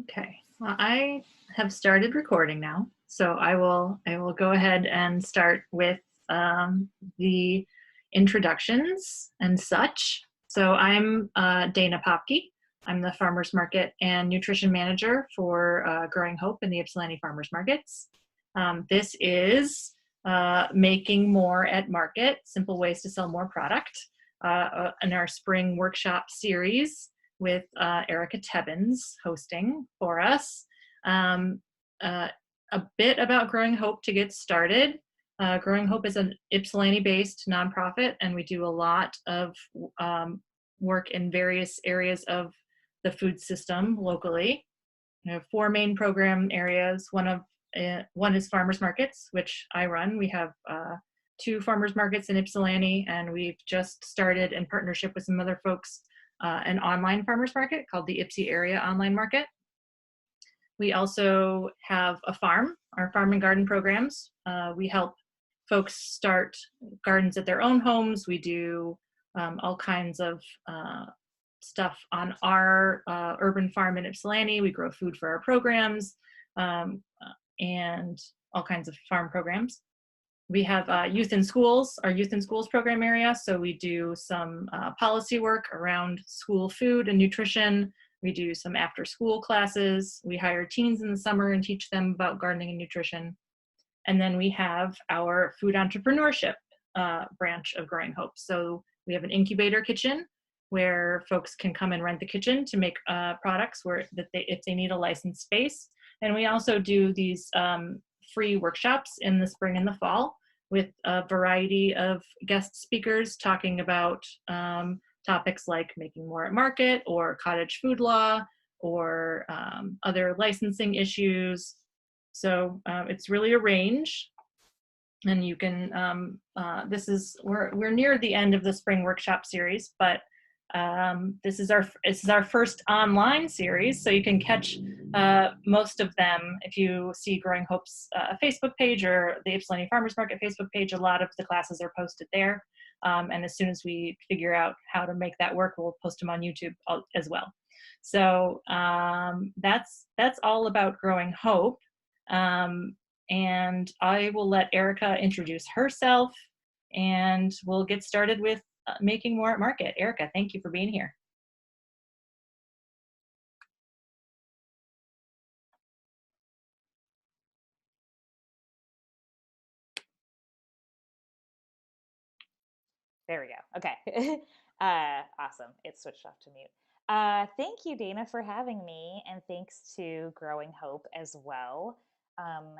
Okay. Well, I have started recording now, so I will go ahead and start with um, the introductions and such. So I'm Dana Popke. I'm the Farmers Market and Nutrition Manager for Growing Hope in the Ypsilanti Farmers Markets. This is making more at market, simple ways to sell more product in our spring workshop series with Erica Tebbins hosting for us. Um, uh, a bit about Growing Hope to get started. Growing Hope is an Ypsilanti-based nonprofit, and we do a lot of work in various areas of the food system locally. We have four main program areas. One is farmers markets, which I run. We have two farmers markets in Ypsilanti, and we've just started in partnership with some other folks an online farmers market called the Ypsi Area Online Market. We also have a farm, our farm and garden programs. We help folks start gardens at their own homes. We do all kinds of stuff on our urban farm in Ypsilanti. We grow food for our programs and all kinds of farm programs. We have youth in schools, our youth in schools program area. So we do some policy work around school food and nutrition. We do some after school classes. We hire teens in the summer and teach them about gardening and nutrition. And then we have our food entrepreneurship branch of Growing Hope. So we have an incubator kitchen where folks can come and rent the kitchen to make products if they need a licensed space. And we also do these free workshops in the spring and the fall with a variety of guest speakers talking about topics like making more at market or cottage food law or other licensing issues. So it's really a range. And you can, we're near the end of the spring workshop series, but this is our first online series, so you can catch most of them if you see Growing Hope's Facebook page or the Ypsilanti Farmers Market Facebook page. A lot of the classes are posted there, and as soon as we figure out how to make that work, we'll post them on YouTube as well. So that's all about Growing Hope. And I will let Erica introduce herself, and we'll get started with making more at market. Erica, thank you for being here. There we go. Okay. Awesome. It switched off to mute. Thank you, Dana, for having me, and thanks to Growing Hope as well.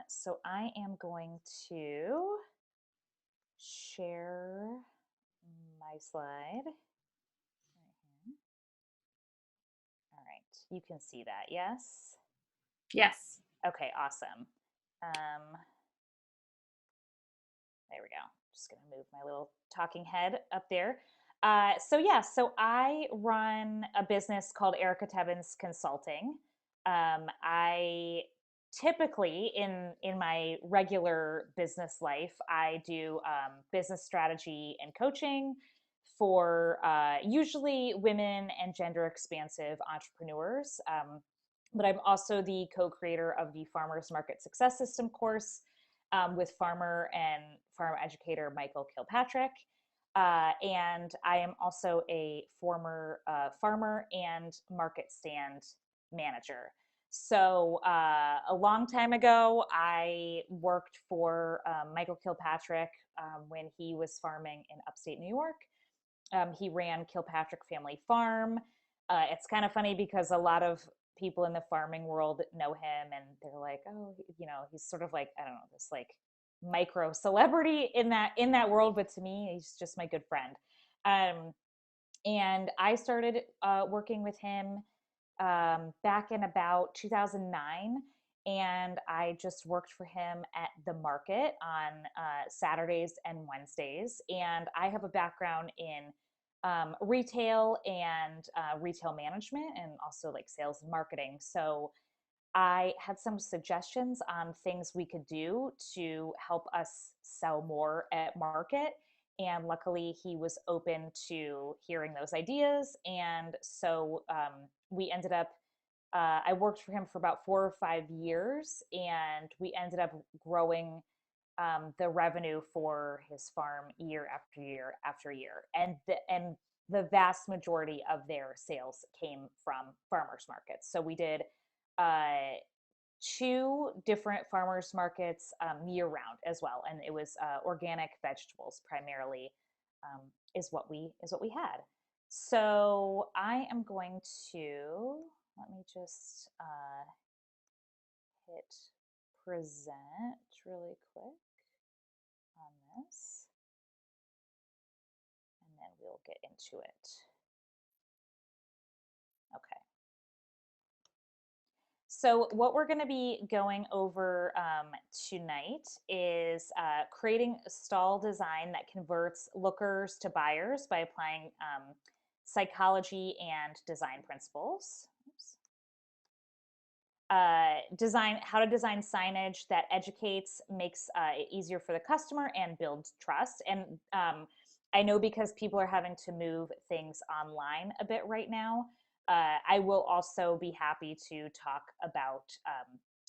So I am going to share my slide. All right. You can see that, yes? Yes. Okay, awesome. There we go. Just going to move my little talking head up there. So I run a business called Erica Tebbins Consulting. I typically in my regular business life, I do business strategy and coaching for usually women and gender expansive entrepreneurs. But I'm also the co-creator of the Farmers Market Success System course with farmer and farm educator Michael Kilpatrick. And I am also a former farmer and market stand manager. So a long time ago, I worked for Michael Kilpatrick when he was farming in upstate New York. He ran Kilpatrick Family Farm. It's kind of funny because a lot of people in the farming world know him and they're like, oh, he's sort of like, I don't know, this like micro celebrity in that world, but to me he's just my good friend. And I started working with him back in about 2009, and I just worked for him at the market on Saturdays and Wednesdays. And I have a background in retail and retail management, and also like sales and marketing. So I had some suggestions on things we could do to help us sell more at market. And luckily, he was open to hearing those ideas. And so we ended up I worked for him for about 4 or 5 years, and we ended up growing the revenue for his farm year after year after year. And the vast majority of their sales came from farmers markets. So we did uh, two different farmers markets year round as well, and it was organic vegetables primarily, is what we had. So I am going to let me just hit present really quick on this, and then we'll get into it. Okay. So what we're going to be going over tonight is creating a stall design that converts lookers to buyers by applying psychology and design principles. Oops. Design how to design signage that educates, makes it easier for the customer, and builds trust. And I know because people are having to move things online a bit right now, I will also be happy to talk about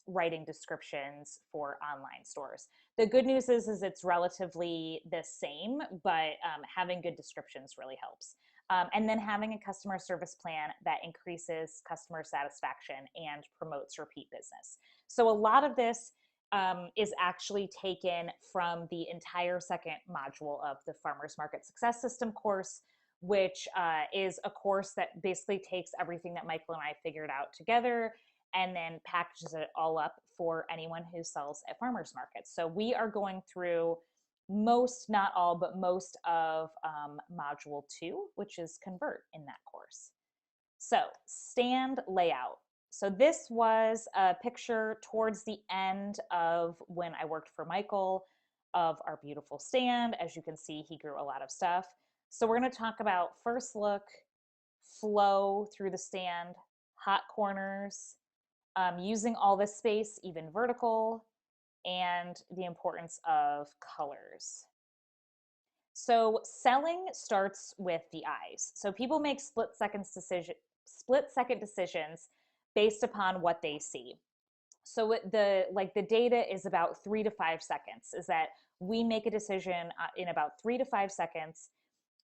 writing descriptions for online stores. The good news is it's relatively the same, but having good descriptions really helps. And then having a customer service plan that increases customer satisfaction and promotes repeat business. So a lot of this is actually taken from the entire second module of the Farmers Market Success System course, which is a course that basically takes everything that Michael and I figured out together and then packages it all up for anyone who sells at farmers markets. So we are going through most, not all, but most of module 2, which is convert in that course. So stand layout. So this was a picture towards the end of when I worked for Michael of our beautiful stand. As you can see, he grew a lot of stuff. So we're going to talk about first look, flow through the stand, hot corners, using all this space, even vertical, and the importance of colors. So selling starts with the eyes. So people make split-second decisions based upon what they see. So the data is about 3 to 5 seconds. Is that we make a decision in about 3 to 5 seconds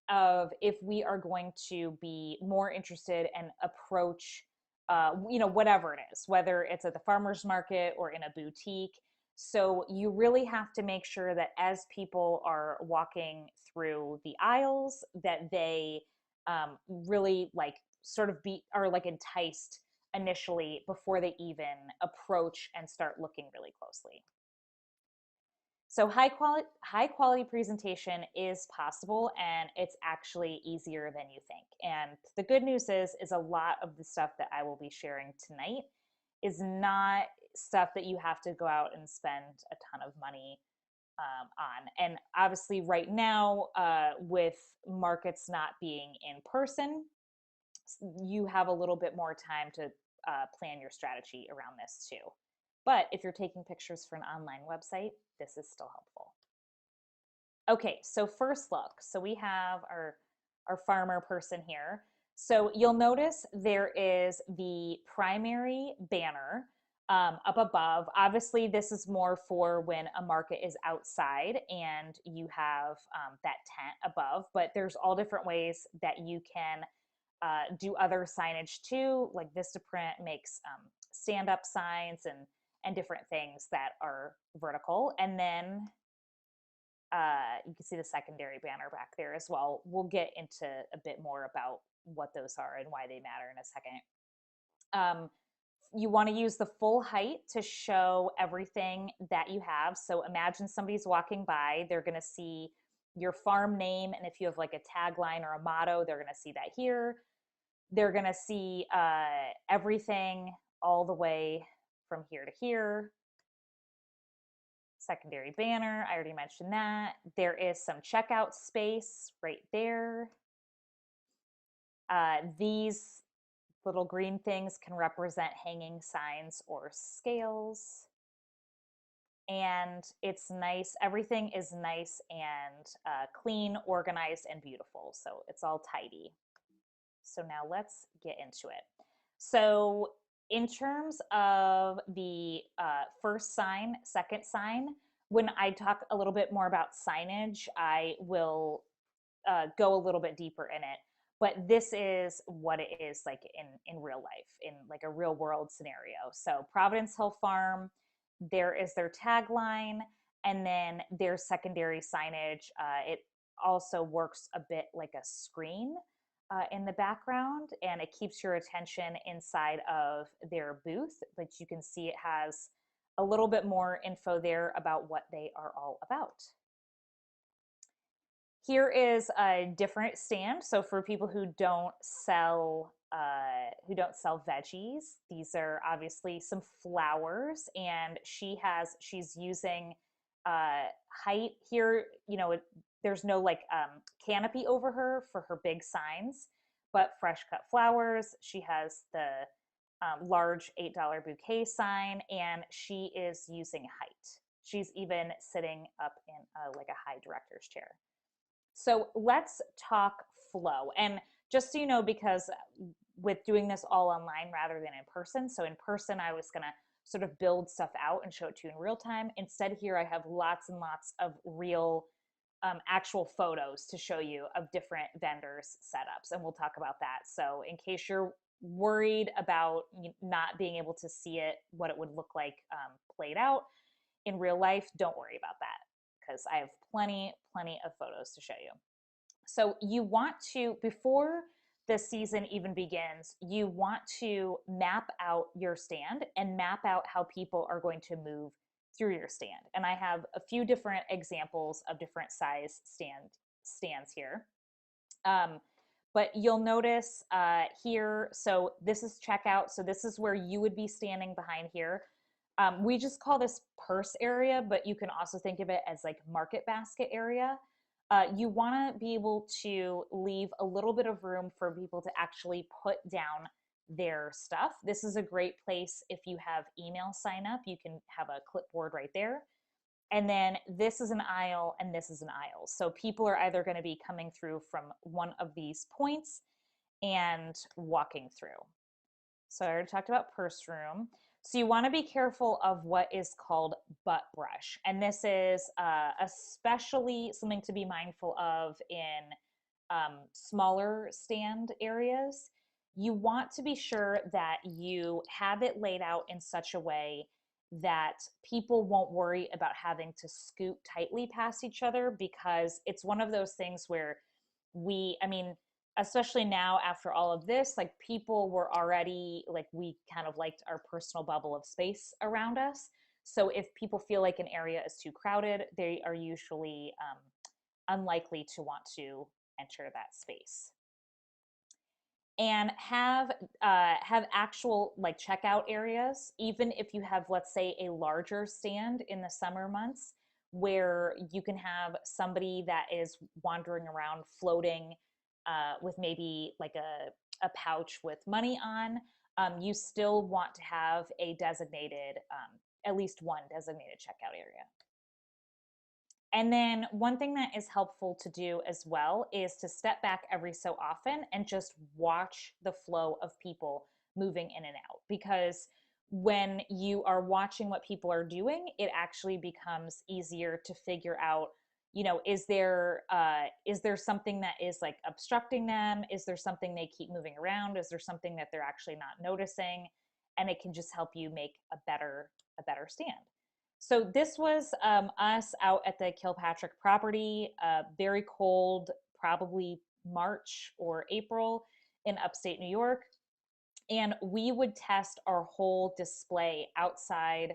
of if we are going to be more interested and approach, whatever it is, whether it's at the farmer's market or in a boutique. So you really have to make sure that as people are walking through the aisles, that they really are like enticed initially before they even approach and start looking really closely. So high quality presentation is possible, and it's actually easier than you think. And the good news is a lot of the stuff that I will be sharing tonight is not stuff that you have to go out and spend a ton of money on. And obviously right now, with markets not being in person, you have a little bit more time to plan your strategy around this too. But if you're taking pictures for an online website, this is still helpful. Okay, so first look. So we have our farmer person here. So you'll notice there is the primary banner up above. Obviously, this is more for when a market is outside and you have that tent above, but there's all different ways that you can do other signage too. Like Vistaprint makes stand-up signs and different things that are vertical. And then you can see the secondary banner back there as well. We'll get into a bit more about what those are and why they matter in a second. You want to use the full height to show everything that you have. So imagine somebody's walking by, they're going to see your farm name, and if you have like a tagline or a motto, they're going to see that here. They're going to see everything all the way from here to here. Secondary banner, I already mentioned that. There is some checkout space right there. These little green things can represent hanging signs or scales. And it's nice. Everything is nice and clean, organized, and beautiful. So it's all tidy. So now let's get into it. So in terms of the first sign, second sign, when I talk a little bit more about signage, I will go a little bit deeper in it. But this is what it is like in real life, in like a real world scenario. So Providence Hill Farm, there is their tagline, and then their secondary signage. It also works a bit like a screen in the background, and it keeps your attention inside of their booth. But you can see it has a little bit more info there about what they are all about. Here is a different stand. So for people who don't sell veggies, these are obviously some flowers, and she's using height here. You know, there's no like canopy over her for her big signs, but fresh cut flowers. She has the large $8 bouquet sign, and she is using height. She's even sitting up in like a high director's chair. So let's talk flow. And just so you know, because with doing this all online rather than in person, so in person, I was going to sort of build stuff out and show it to you in real time. Instead, here I have lots and lots of real actual photos to show you of different vendors' setups. And we'll talk about that. So in case you're worried about not being able to see it, what it would look like played out in real life, don't worry about that, because I have plenty of photos to show you. So you want to, before the season even begins, you want to map out your stand and map out how people are going to move through your stand. And I have a few different examples of different size stands here. But you'll notice here, so this is checkout. So this is where you would be standing behind here. We just call this purse area, but you can also think of it as like market basket area. You want to be able to leave a little bit of room for people to actually put down their stuff. This is a great place if you have email sign up. You can have a clipboard right there. And then this is an aisle and this is an aisle. So people are either going to be coming through from one of these points and walking through. So I already talked about purse room. So you want to be careful of what is called butt brush. And this is especially something to be mindful of in smaller stand areas. You want to be sure that you have it laid out in such a way that people won't worry about having to scoot tightly past each other, because it's one of those things where I mean, especially now after all of this, like people were already like, we kind of liked our personal bubble of space around us. So if people feel like an area is too crowded, they are usually unlikely to want to enter that space. And have actual like checkout areas, even if you have, let's say, a larger stand in the summer months, where you can have somebody that is wandering around floating with maybe like a pouch with money on. You still want to have a designated, at least one designated checkout area. And then one thing that is helpful to do as well is to step back every so often and just watch the flow of people moving in and out. Because when you are watching what people are doing, it actually becomes easier to figure out, you know, is there something that is like obstructing them? Is there something they keep moving around? Is there something that they're actually not noticing? And it can just help you make a better stand. So this was us out at the Kilpatrick property, very cold, probably March or April in upstate New York. And we would test our whole display outside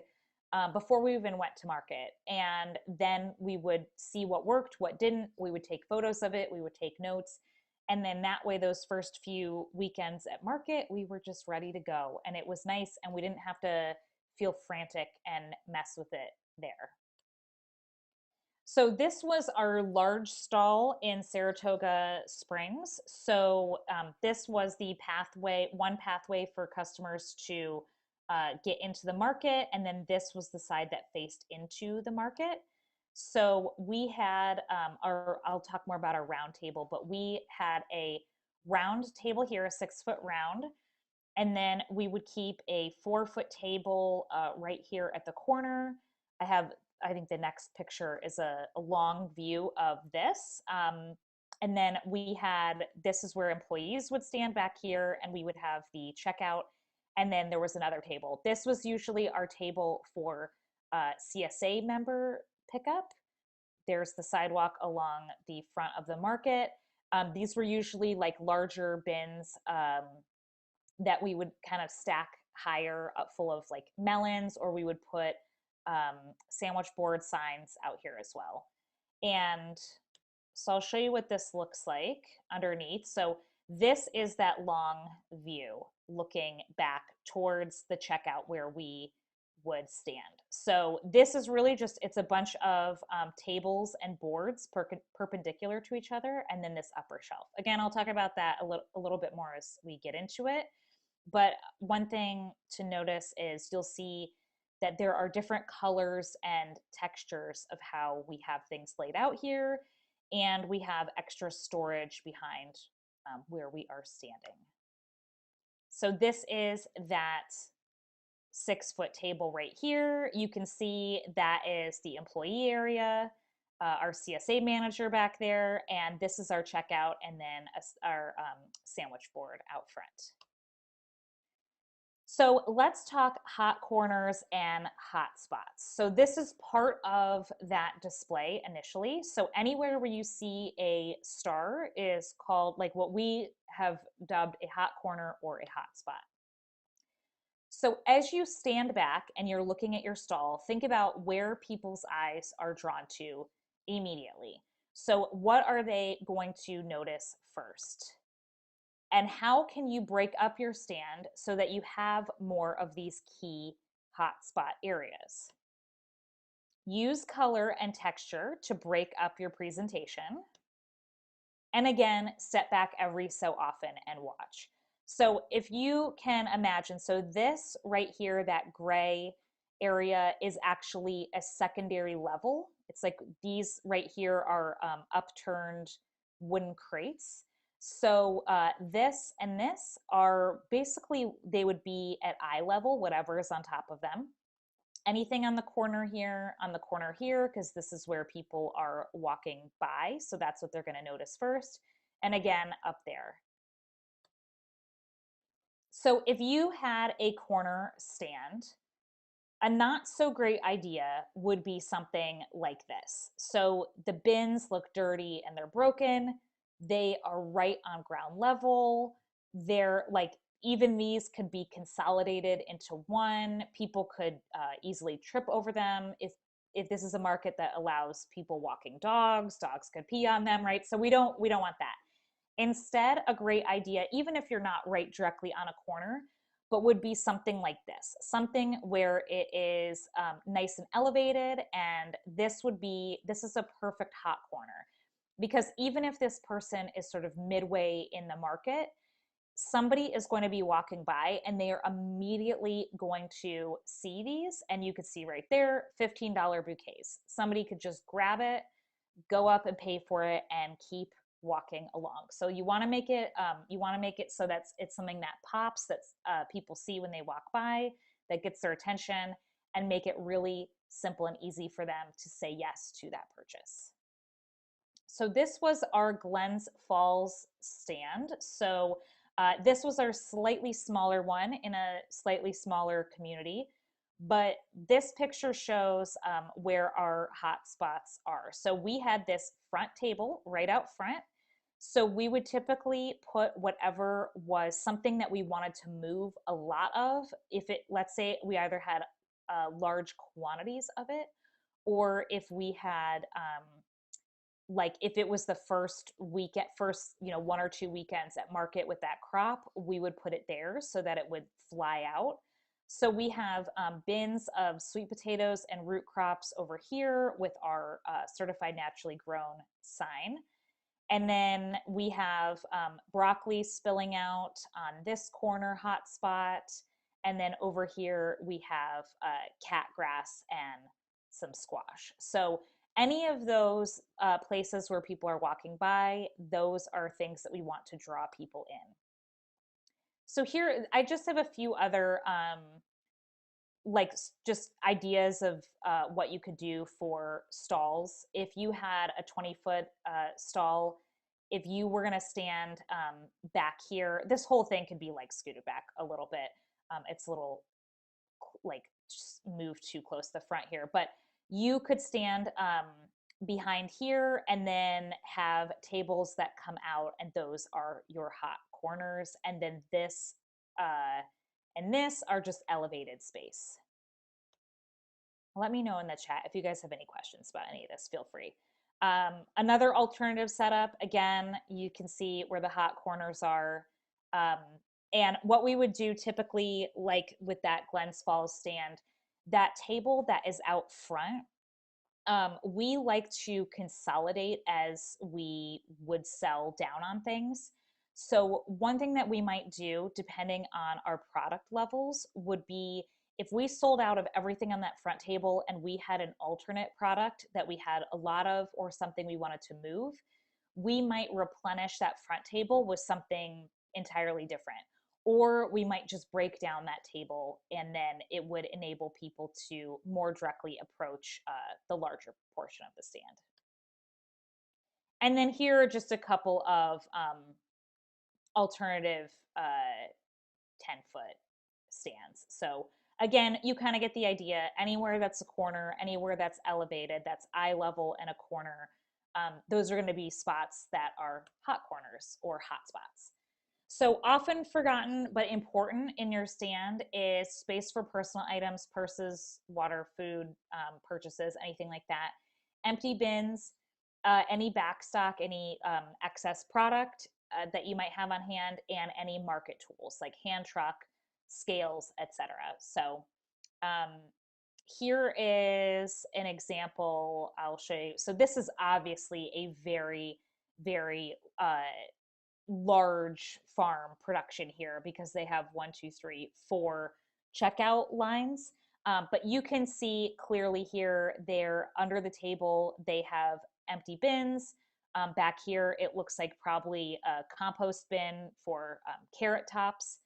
before we even went to market. And then we would see what worked, what didn't. We would take photos of it. We would take notes. And then that way, those first few weekends at market, we were just ready to go. And it was nice. And we didn't have to feel frantic and mess with it there. So this was our large stall in Saratoga Springs. So this was the one pathway for customers to get into the market. And then this was the side that faced into the market. So we had I'll talk more about our round table, but we had a round table here, a 6-foot round. And then we would keep a 4-foot table right here at the corner. I think the next picture is a long view of this. And then this is where employees would stand back here, and we would have the checkout. And then there was another table. This was usually our table for CSA member pickup. There's the sidewalk along the front of the market. These were usually like larger bins that we would kind of stack higher up full of like melons, or we would put sandwich board signs out here as well. And so I'll show you what this looks like underneath. So this is that long view looking back towards the checkout where we would stand. So this is really just, it's a bunch of tables and boards perpendicular to each other, and then this upper shelf. Again, I'll talk about that a little bit more as we get into it. But one thing to notice is you'll see that there are different colors and textures of how we have things laid out here, and we have extra storage behind where we are standing. So this is that 6-foot table right here. You can see that is the employee area, our CSA manager back there, and this is our checkout, and then our sandwich board out front. So let's talk hot corners and hot spots. So this is part of that display initially. So anywhere where you see a star is called, like, what we have dubbed a hot corner or a hot spot. So as you stand back and you're looking at your stall, think about where people's eyes are drawn to immediately. So what are they going to notice first? And how can you break up your stand so that you have more of these key hotspot areas? Use color and texture to break up your presentation. And again, step back every so often and watch. So if you can imagine, so this right here, that gray area is actually a secondary level. It's like these right here are upturned wooden crates. So this and this are basically, they would be at eye level, whatever is on top of them. Anything on the corner here, because this is where people are walking by. So that's what they're going to notice first. And again, up there. So if you had a corner stand, a not so great idea would be something like this. So the bins look dirty and they're broken. They are right on ground level. They're like, even these could be consolidated into one. People could easily trip over them. If this is a market that allows people walking dogs could pee on them, right? So we don't want that. Instead, a great idea, even if you're not right directly on a corner, but would be something like this, something where it is nice and elevated. And this is a perfect hot corner, because even if this person is sort of midway in the market, somebody is going to be walking by and they are immediately going to see these. And you could see right there, $15 bouquets. Somebody could just grab it, go up and pay for it, and keep walking along. So you want to make it so that it's something that pops, that people see when they walk by, that gets their attention, and make it really simple and easy for them to say yes to that purchase. So this was our Glens Falls stand. So this was our slightly smaller one in a slightly smaller community. But this picture shows where our hot spots are. So we had this front table right out front. So we would typically put whatever was something that we wanted to move a lot of. Let's say we either had large quantities of it, or if we had, like if it was the first 1 or 2 weekends at market with that crop, we would put it there so that it would fly out. So we have bins of sweet potatoes and root crops over here with our certified naturally grown sign. And then we have broccoli spilling out on this corner hotspot. And then over here we have cat grass and some squash. So any of those places where people are walking by, those are things that we want to draw people in. So here, I just have a few other like just ideas of what you could do for stalls. If you had a 20-foot stall, if you were going to stand back here, this whole thing could be like scooted back a little bit. It's a little like just moved too close to the front here, but you could stand behind here and then have tables that come out, and those are your hot corners. And then this and this are just elevated space. Let me know in the chat if you guys have any questions about any of this, feel free. Another alternative setup, again, you can see where the hot corners are. Um, and what we would do typically, like with that Glens Falls stand, that table that is out front, we like to consolidate as we would sell down on things. So, one thing that we might do, depending on our product levels, would be if we sold out of everything on that front table and we had an alternate product that we had a lot of or something we wanted to move, we might replenish that front table with something entirely different. Or we might just break down that table, and then it would enable people to more directly approach the larger portion of the stand. And then here are just a couple of alternative 10-foot stands. So again, you kind of get the idea. Anywhere that's a corner, anywhere that's elevated, that's eye level and a corner, those are going to be spots that are hot corners or hot spots. So often forgotten but important in your stand is space for personal items, purses, water, food, purchases, anything like that. Empty bins, any backstock, any excess product that you might have on hand, and any market tools like hand truck, scales, etc. So um, here is an example I'll show you. So this is obviously a very, very large farm production here because they have 1, 2, 3, 4 checkout lines. But you can see clearly here, they're under the table. They have empty bins. Back here, it looks like probably a compost bin for carrot tops.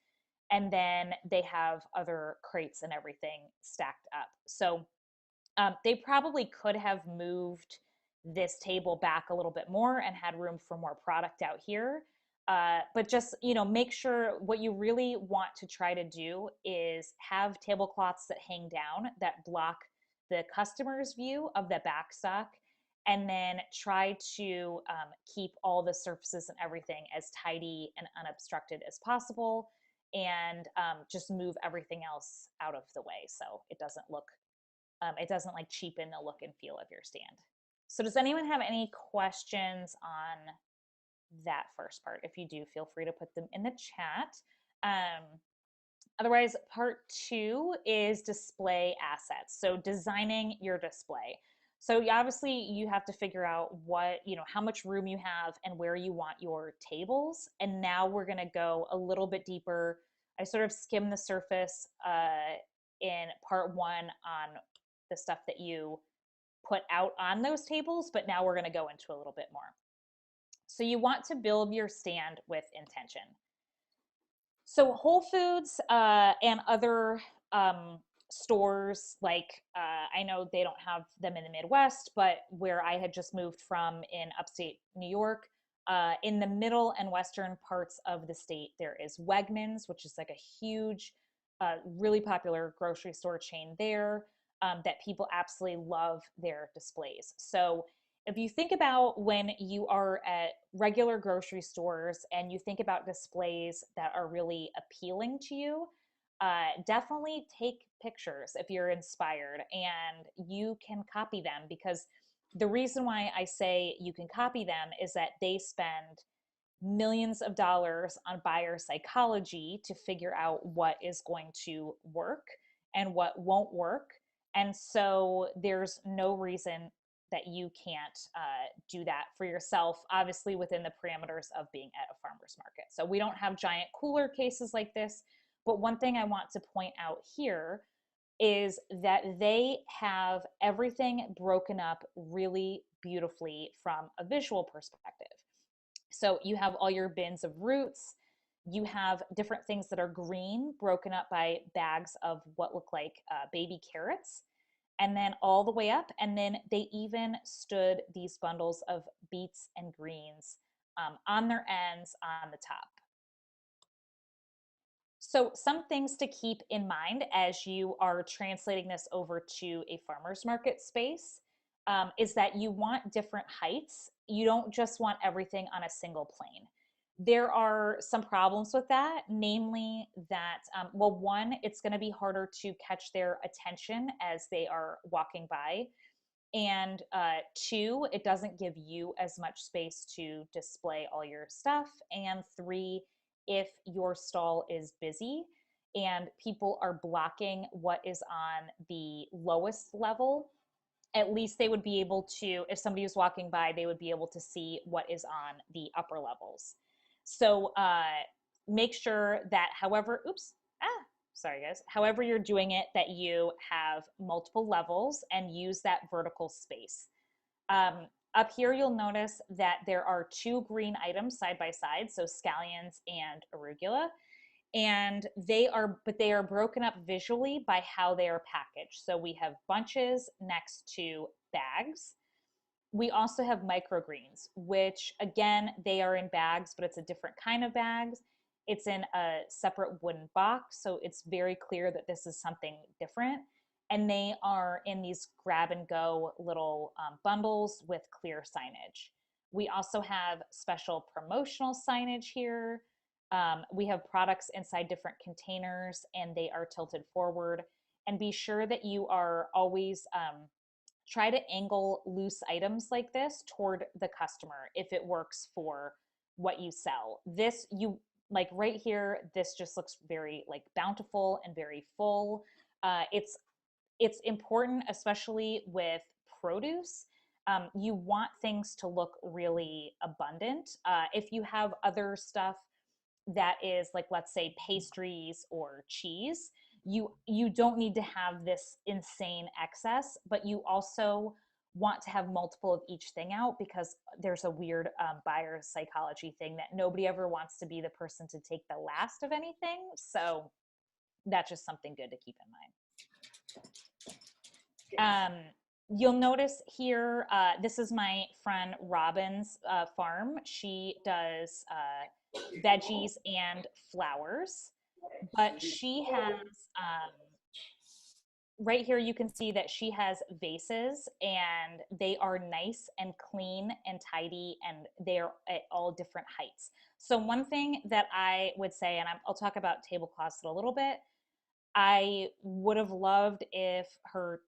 And then they have other crates and everything stacked up. So they probably could have moved this table back a little bit more and had room for more product out here. But just, make sure what you really want to try to do is have tablecloths that hang down that block the customer's view of the back stock, and then try to keep all the surfaces and everything as tidy and unobstructed as possible, and just move everything else out of the way so it doesn't like cheapen the look and feel of your stand. So does anyone have any questions on that first part? If you do, feel free to put them in the chat. Otherwise, part 2 is display assets. So designing your display. So obviously you have to figure out how much room you have and where you want your tables. And now we're going to go a little bit deeper. I sort of skimmed the surface in part 1 on the stuff that you put out on those tables, but now we're going to go into a little bit more. So you want to build your stand with intention. So Whole Foods and other stores, like I know they don't have them in the Midwest, but where I had just moved from in upstate New York, in the middle and western parts of the state, there is Wegmans, which is like a huge, really popular grocery store chain there, that people absolutely love their displays. So if you think about when you are at regular grocery stores and you think about displays that are really appealing to you, definitely take pictures if you're inspired, and you can copy them, because the reason why I say you can copy them is that they spend millions of dollars on buyer psychology to figure out what is going to work and what won't work. And so there's no reason that you can't do that for yourself, obviously within the parameters of being at a farmer's market. So we don't have giant cooler cases like this, but one thing I want to point out here is that they have everything broken up really beautifully from a visual perspective. So you have all your bins of roots, You have different things that are green, broken up by bags of what look like baby carrots, and then all the way up. And then they even stood these bundles of beets and greens on their ends on the top. So, some things to keep in mind as you are translating this over to a farmer's market space is that you want different heights. You don't just want everything on a single plane. There are some problems with that, namely that, well, one, it's going to be harder to catch their attention as they are walking by. And two, it doesn't give you as much space to display all your stuff. And three, if your stall is busy and people are blocking what is on the lowest level, at least they would be able to, if somebody was walking by, they would be able to see what is on the upper levels. So make sure that however, oops, sorry guys, however you're doing it, that you have multiple levels and use that vertical space. Up here, you'll notice that there are two green items side by side, so scallions and arugula, and they are broken up visually by how they are packaged. So we have bunches next to bags. We also have microgreens, which again, they are in bags, but it's a different kind of bags. It's in a separate wooden box, so it's very clear that this is something different. And they are in these grab and go little bundles with clear signage. We also have special promotional signage here. We have products inside different containers and they are tilted forward. And be sure that you are always try to angle loose items like this toward the customer if it works for what you sell. This, you like right here, this just looks very like bountiful and very full. It's important, especially with produce. You want things to look really abundant. If you have other stuff that is like, let's say, pastries or cheese, you don't need to have this insane excess, but you also want to have multiple of each thing out because there's a weird buyer psychology thing that nobody ever wants to be the person to take the last of anything. So that's just something good to keep in mind. You'll notice here, this is my friend Robin's farm. She does veggies and flowers, but she has right here you can see that she has vases and they are nice and clean and tidy and they're at all different heights. So one thing that I would say, and I'll talk about tablecloths in a little bit, I would have loved if her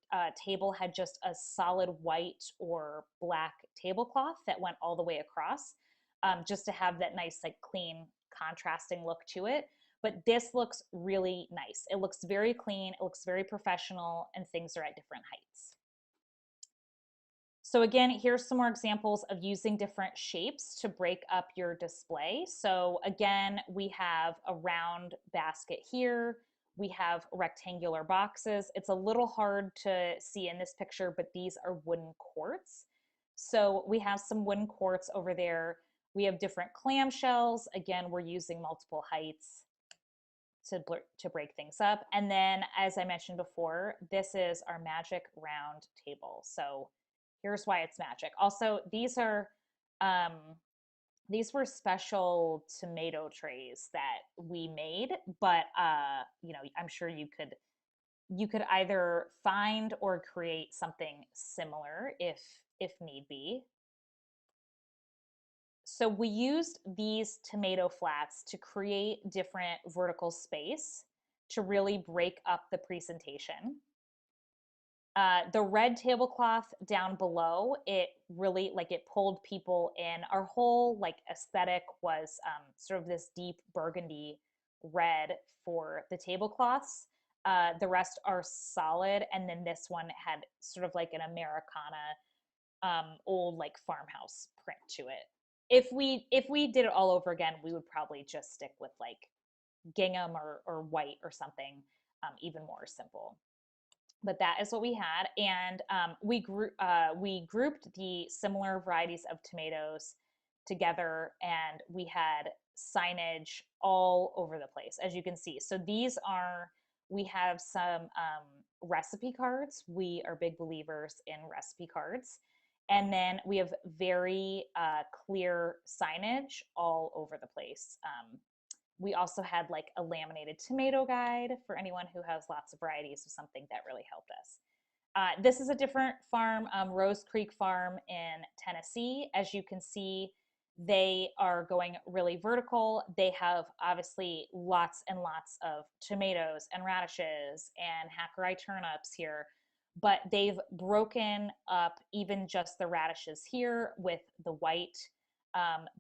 table had just a solid white or black tablecloth that went all the way across, just to have that nice, like, clean, contrasting look to it. But this looks really nice. It looks very clean, it looks very professional, and things are at different heights. So again, here's some more examples of using different shapes to break up your display. So again, we have a round basket here. We have rectangular boxes. It's a little hard to see in this picture, but these are wooden quarts. So we have some wooden quarts over there. We have different clamshells. Again, we're using multiple heights to break things up. And then, as I mentioned before, this is our magic round table. So here's why it's magic. Also, these were special tomato trays that we made, but you know, I'm sure you could either find or create something similar if need be. So we used these tomato flats to create different vertical space to really break up the presentation. The red tablecloth down below, it really, like, it pulled people in. Our whole like aesthetic was sort of this deep burgundy red for the tablecloths. The rest are solid, and then this one had sort of like an Americana, old like farmhouse print to it. If we did it all over again, we would probably just stick with like gingham or white or something even more simple. But that is what we had, and we grouped the similar varieties of tomatoes together, and we had signage all over the place, as you can see. So we have some recipe cards. We are big believers in recipe cards. And then we have very clear signage all over the place. We also had like a laminated tomato guide for anyone who has lots of varieties of something. That really helped us. This is a different farm, Rose Creek Farm in Tennessee. As you can see, they are going really vertical. They have obviously lots and lots of tomatoes and radishes and Hackeri turnips here, but they've broken up even just the radishes here with the white.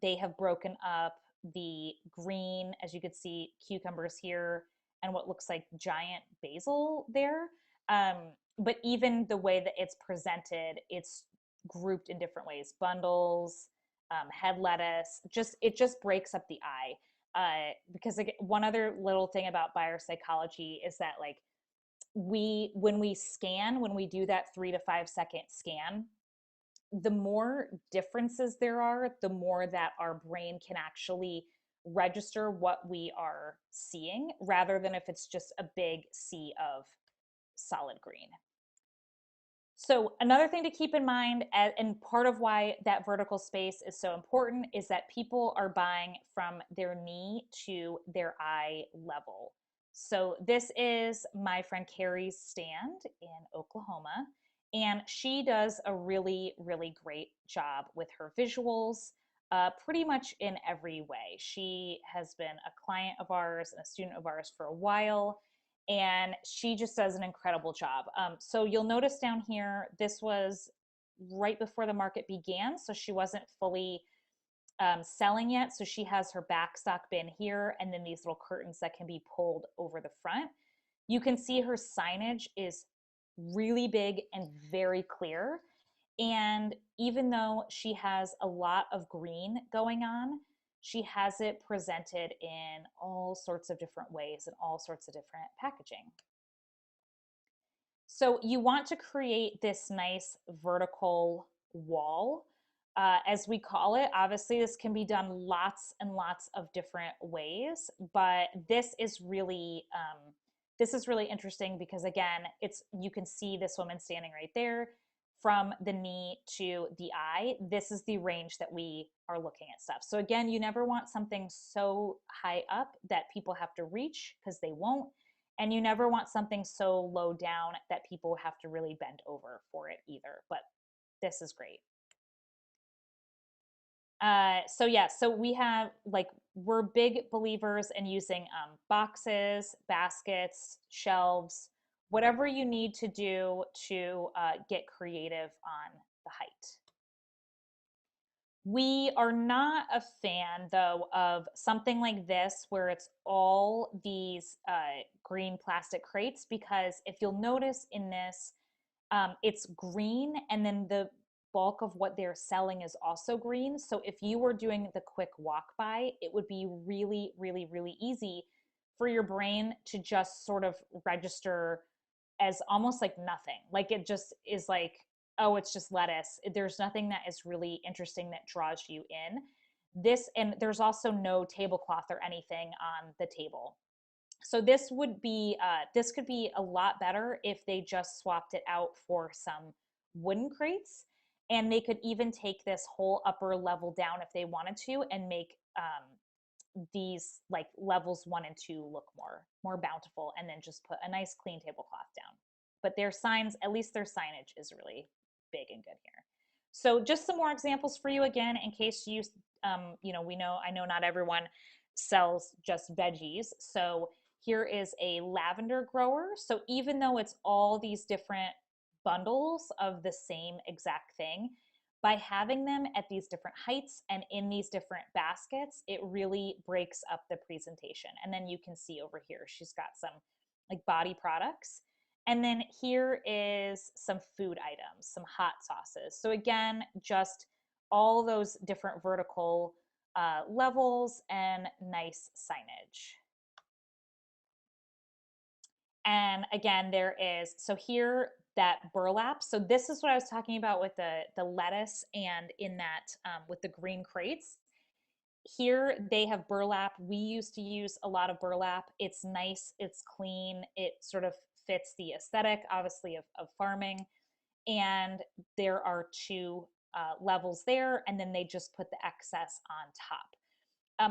They have broken up the green, as you can see, cucumbers here, and what looks like giant basil there. But even the way that it's presented, it's grouped in different ways: bundles, head lettuce. It just breaks up the eye. Because again, one other little thing about buyer psychology is that like when we do that 3 to 5 second scan, the more differences there are, the more that our brain can actually register what we are seeing, rather than if it's just a big sea of solid green. So another thing to keep in mind, and part of why that vertical space is so important, is that people are buying from their knee to their eye level. So this is my friend Carrie's stand in Oklahoma, and she does a really, really great job with her visuals, pretty much in every way. She has been a client of ours and a student of ours for a while, and she just does an incredible job. So you'll notice down here, this was right before the market began, so she wasn't fully selling yet. So she has her backstock bin here, and then these little curtains that can be pulled over the front. You can see her signage is really big and very clear. And even though she has a lot of green going on, she has it presented in all sorts of different ways and all sorts of different packaging. So you want to create this nice vertical wall, as we call it. Obviously, this can be done lots and lots of different ways, but this is really interesting because again, you can see this woman standing right there. From the knee to the eye, this is the range that we are looking at stuff. So again, you never want something so high up that people have to reach, because they won't. And you never want something so low down that people have to really bend over for it either. But this is great. So yeah, so we're big believers in using boxes, baskets, shelves, whatever you need to do to get creative on the height. We are not a fan, though, of something like this where it's all these green plastic crates, because if you'll notice in this, it's green, and then the bulk of what they're selling is also green. So if you were doing the quick walk by, it would be really, really, really easy for your brain to just sort of register as almost like nothing. Like it just is like, oh, it's just lettuce. There's nothing that is really interesting that draws you in. And there's also no tablecloth or anything on the table. So this could be a lot better if they just swapped it out for some wooden crates, and they could even take this whole upper level down if they wanted to, and make these like levels 1 and 2 look more bountiful, and then just put a nice clean tablecloth down. But their signs, at least their signage, is really big and good here. So just some more examples for you again, in case I know not everyone sells just veggies. So here is a lavender grower. So even though it's all these different bundles of the same exact thing, by having them at these different heights and in these different baskets, it really breaks up the presentation. And then you can see over here, she's got some like body products. And then here is some food items, some hot sauces. So again, just all those different vertical levels and nice signage. And again, so here, that burlap. So this is what I was talking about with the lettuce, and in that with the green crates. Here they have burlap. We used to use a lot of burlap. It's nice, it's clean, it sort of fits the aesthetic, obviously, of farming. And there are two levels there, and then they just put the excess on top.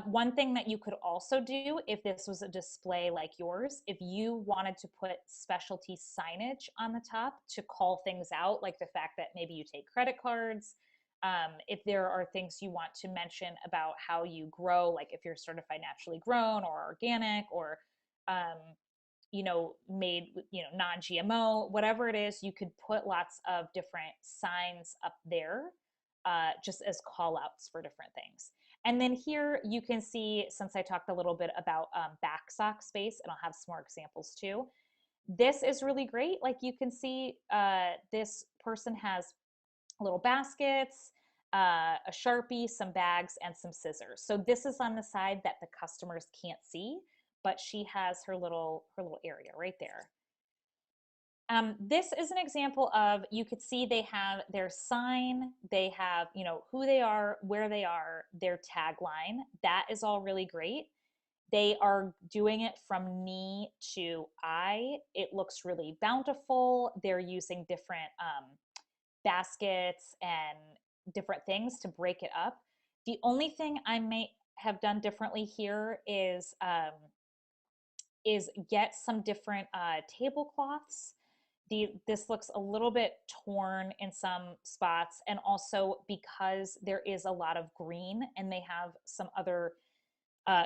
One thing that you could also do if this was a display like yours, if you wanted to put specialty signage on the top to call things out, like the fact that maybe you take credit cards, if there are things you want to mention about how you grow, like if you're certified naturally grown or organic or um, made non-GMO, whatever it is, you could put lots of different signs up there, just as call outs for different things. And then here you can see, since I talked a little bit about backstock space, and I'll have some more examples too, this is really great. Like you can see, this person has little baskets, a Sharpie, some bags, and some scissors. So this is on the side that the customers can't see, but she has her little area right there. This is an example of, you could see they have their sign, they have, who they are, where they are, their tagline. That is all really great. They are doing it from knee to eye. It looks really bountiful. They're using different baskets and different things to break it up. The only thing I may have done differently here is get some different tablecloths. This looks a little bit torn in some spots, and also because there is a lot of green and they have some other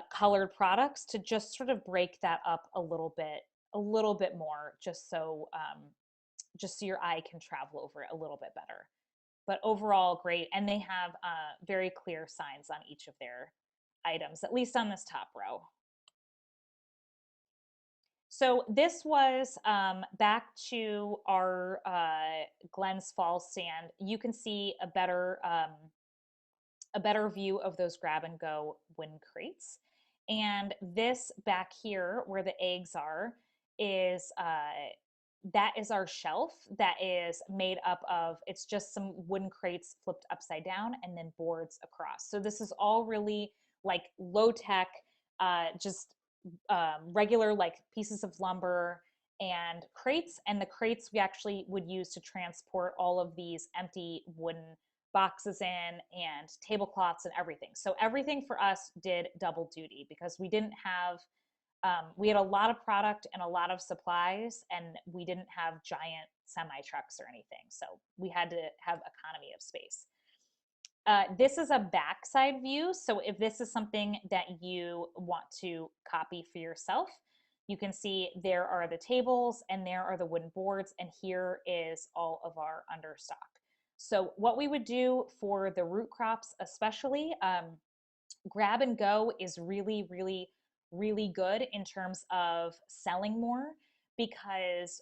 colored products, to just sort of break that up a little bit more, just so your eye can travel over it a little bit better. But overall, great. And they have very clear signs on each of their items, at least on this top row. So this was back to our Glens Falls stand. You can see a better view of those grab and go wooden crates. And this back here where the eggs are is that is our shelf that is made up of, it's just some wooden crates flipped upside down and then boards across. So this is all really like low tech, just regular like pieces of lumber and crates. And the crates we actually would use to transport all of these empty wooden boxes in, and tablecloths and everything. So everything for us did double duty, because we didn't have we had a lot of product and a lot of supplies, and we didn't have giant semi trucks or anything. So we had to have economy of space. This is a backside view. So if this is something that you want to copy for yourself, you can see there are the tables and there are the wooden boards, and here is all of our understock. So what we would do for the root crops, especially, grab and go is really, really, really good in terms of selling more, because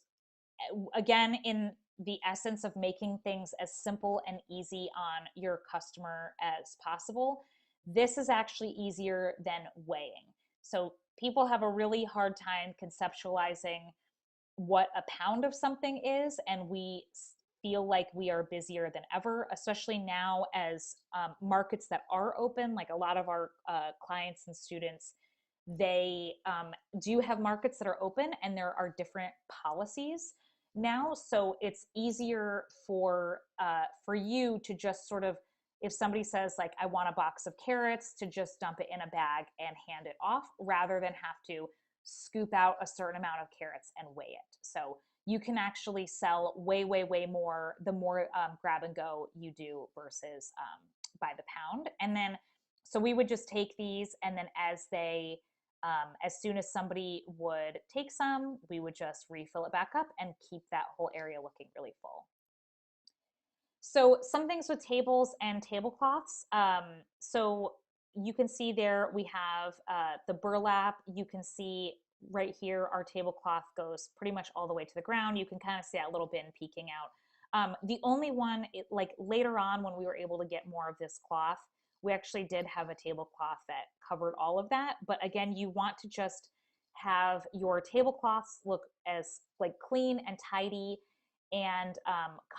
again, in the essence of making things as simple and easy on your customer as possible, this is actually easier than weighing. So people have a really hard time conceptualizing what a pound of something is, and we feel like we are busier than ever, especially now as markets that are open, like a lot of our clients and students, they do have markets that are open, and there are different policies now. So it's easier for you to just sort of, if somebody says like, I want a box of carrots, to just dump it in a bag and hand it off, rather than have to scoop out a certain amount of carrots and weigh it. So you can actually sell way, way, way more the more grab and go you do versus by the pound. And then, so we would just take these, and then as soon as somebody would take some, we would just refill it back up and keep that whole area looking really full. So some things with tables and tablecloths. So you can see there we have the burlap. You can see right here our tablecloth goes pretty much all the way to the ground. You can kind of see that little bin peeking out. The only one, like later on when we were able to get more of this cloth, we actually did have a tablecloth that covered all of that. But again, you want to just have your tablecloths look as like clean and tidy, and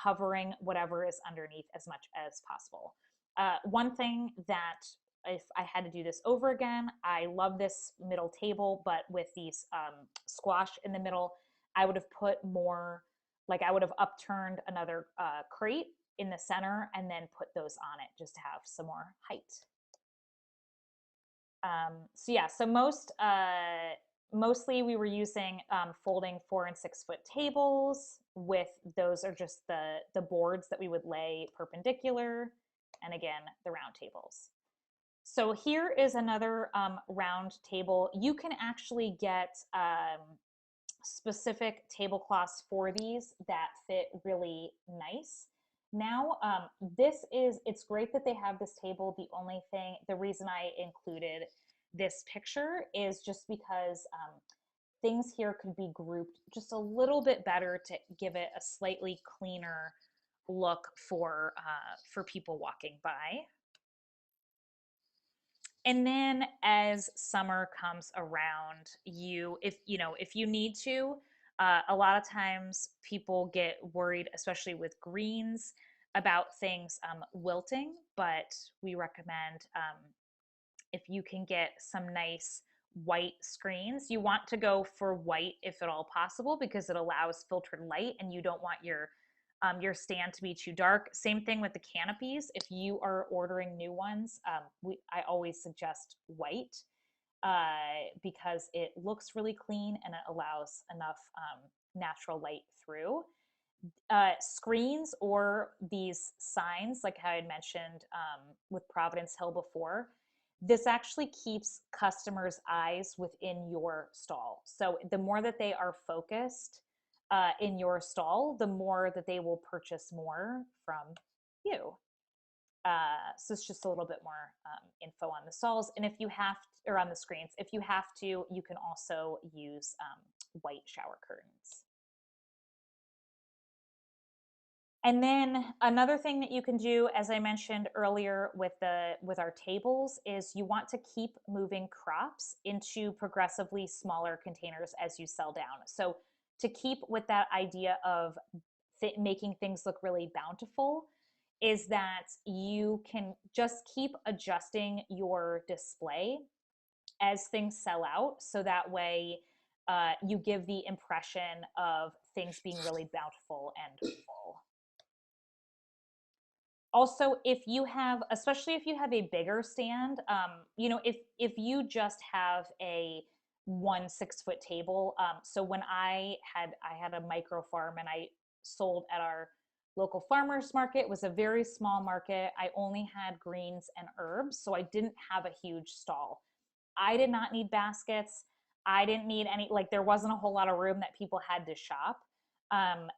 covering whatever is underneath as much as possible. One thing that if I had to do this over again, I love this middle table, but with these squash in the middle, I would have put more, like I would have upturned another crate in the center and then put those on it just to have some more height. So yeah, so mostly we were using folding 4 and 6 foot tables. With those are just the boards that we would lay perpendicular, and again the round tables. So here is another round table. You can actually get specific tablecloths for these that fit really nice. Now, it's great that they have this table. The reason I included this picture is just because things here could be grouped just a little bit better to give it a slightly cleaner look for people walking by. And then as summer comes around, if you need to, a lot of times people get worried, especially with greens, about things wilting. But we recommend, if you can get some nice white screens, you want to go for white if at all possible, because it allows filtered light and you don't want your stand to be too dark. Same thing with the canopies. If you are ordering new ones, I always suggest white, because it looks really clean and it allows enough natural light through. Screens or these signs, like how I had mentioned with Providence Hill before, this actually keeps customers' eyes within your stall. So the more that they are focused in your stall, the more that they will purchase more from you. So it's just a little bit more info on the stalls. And if you have to, or on the screens, if you have to, you can also use white shower curtains. And then another thing that you can do, as I mentioned earlier with our tables, is you want to keep moving crops into progressively smaller containers as you sell down. So to keep with that idea of making things look really bountiful, is that you can just keep adjusting your display as things sell out, so that way you give the impression of things being really bountiful and full. Also, if you have, especially if you have a bigger stand, if you just have a 1 6 foot table. So when I had a micro farm and I sold at our local farmers market. It was a very small market. I only had greens and herbs, so I didn't have a huge stall. I did not need baskets. I didn't need any, like, there wasn't a whole lot of room that people had to shop.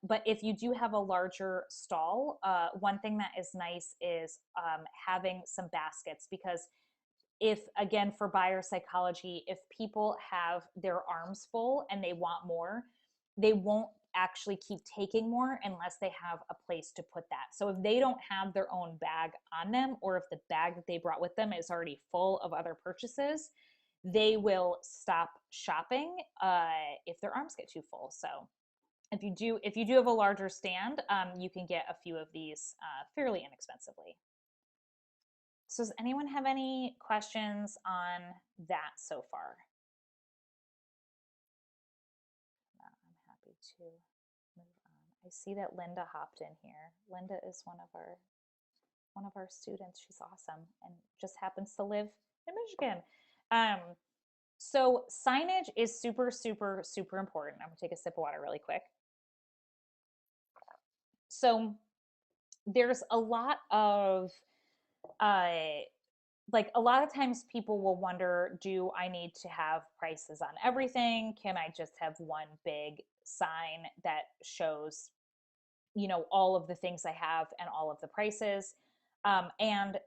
But if you do have a larger stall, one thing that is nice is having some baskets, because if, again, for buyer psychology, if people have their arms full and they want more, they won't actually keep taking more unless they have a place to put that. So if they don't have their own bag on them, or if the bag that they brought with them is already full of other purchases, they will stop shopping if their arms get too full. So if you do have a larger stand, you can get a few of these fairly inexpensively. So does anyone have any questions on that so far? I'm happy to move on. I see that Linda hopped in here. Linda is one of our students. She's awesome and just happens to live in Michigan. So signage is super, super, super important. I'm gonna take a sip of water really quick. So there's a lot of like, a lot of times people will wonder, do I need to have prices on everything? Can I just have one big sign that shows, all of the things I have and all of the prices? And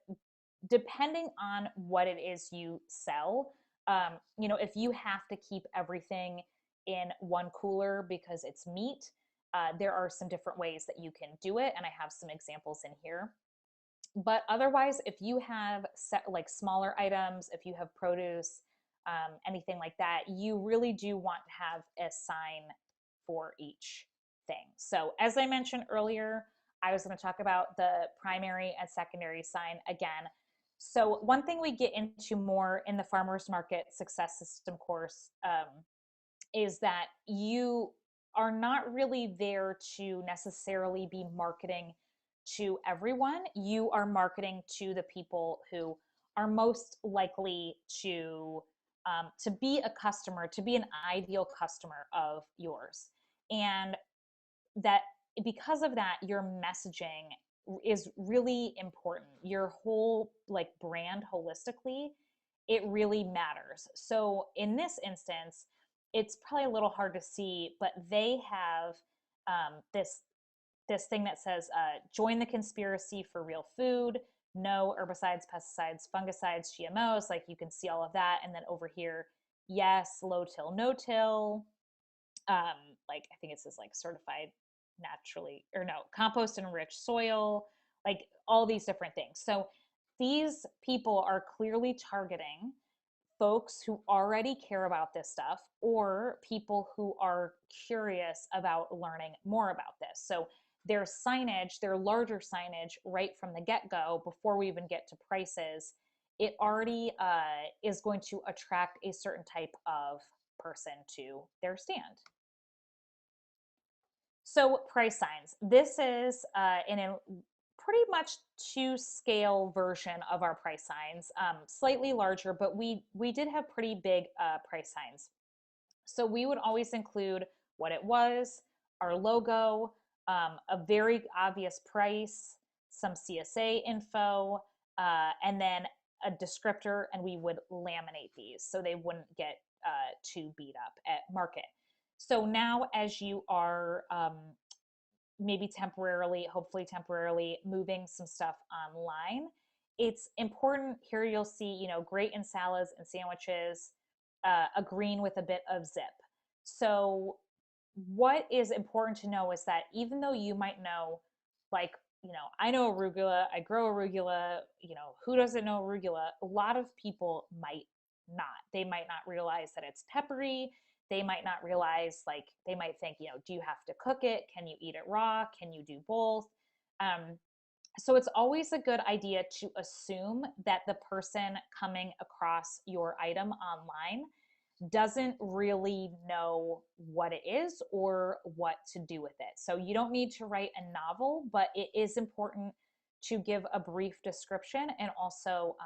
depending on what it is you sell, if you have to keep everything in one cooler because it's meat, there are some different ways that you can do it. And I have some examples in here. But otherwise, if you have like smaller items, if you have produce, anything like that, you really do want to have a sign for each thing. So as I mentioned earlier, I was going to talk about the primary and secondary sign again. So one thing we get into more in the farmers market success system course is that you are not really there to necessarily be marketing to everyone. You are marketing to the people who are most likely to be a customer, to be an ideal customer of yours, and that because of that, your messaging is really important. Your whole like brand holistically, it really matters. So in this instance, it's probably a little hard to see, but they have this thing that says, "Join the conspiracy for real food. No herbicides, pesticides, fungicides, GMOs." Like you can see all of that, and then over here, yes, low till, no till. Like I think it says like certified naturally or no compost enriched soil, like all these different things. So these people are clearly targeting folks who already care about this stuff or people who are curious about learning more about this. So their signage, their larger signage right from the get-go, before we even get to prices, it already is going to attract a certain type of person to their stand. So price signs. This is in a pretty much to scale version of our price signs, slightly larger, but we did have pretty big price signs. So we would always include what it was, our logo, a very obvious price, some CSA info, and then a descriptor, and we would laminate these so they wouldn't get too beat up at market. So now, as you are maybe temporarily, hopefully temporarily, moving some stuff online, it's important here. You'll see, great in salads and sandwiches, a green with a bit of zip. So what is important to know is that even though you might know, like, I know arugula, I grow arugula, who doesn't know arugula? A lot of people might not. They might not realize that it's peppery. They might not realize, like, they might think, do you have to cook it? Can you eat it raw? Can you do both? Um, so it's always a good idea to assume that the person coming across your item online doesn't really know what it is or what to do with it. So you don't need to write a novel, but it is important to give a brief description and also,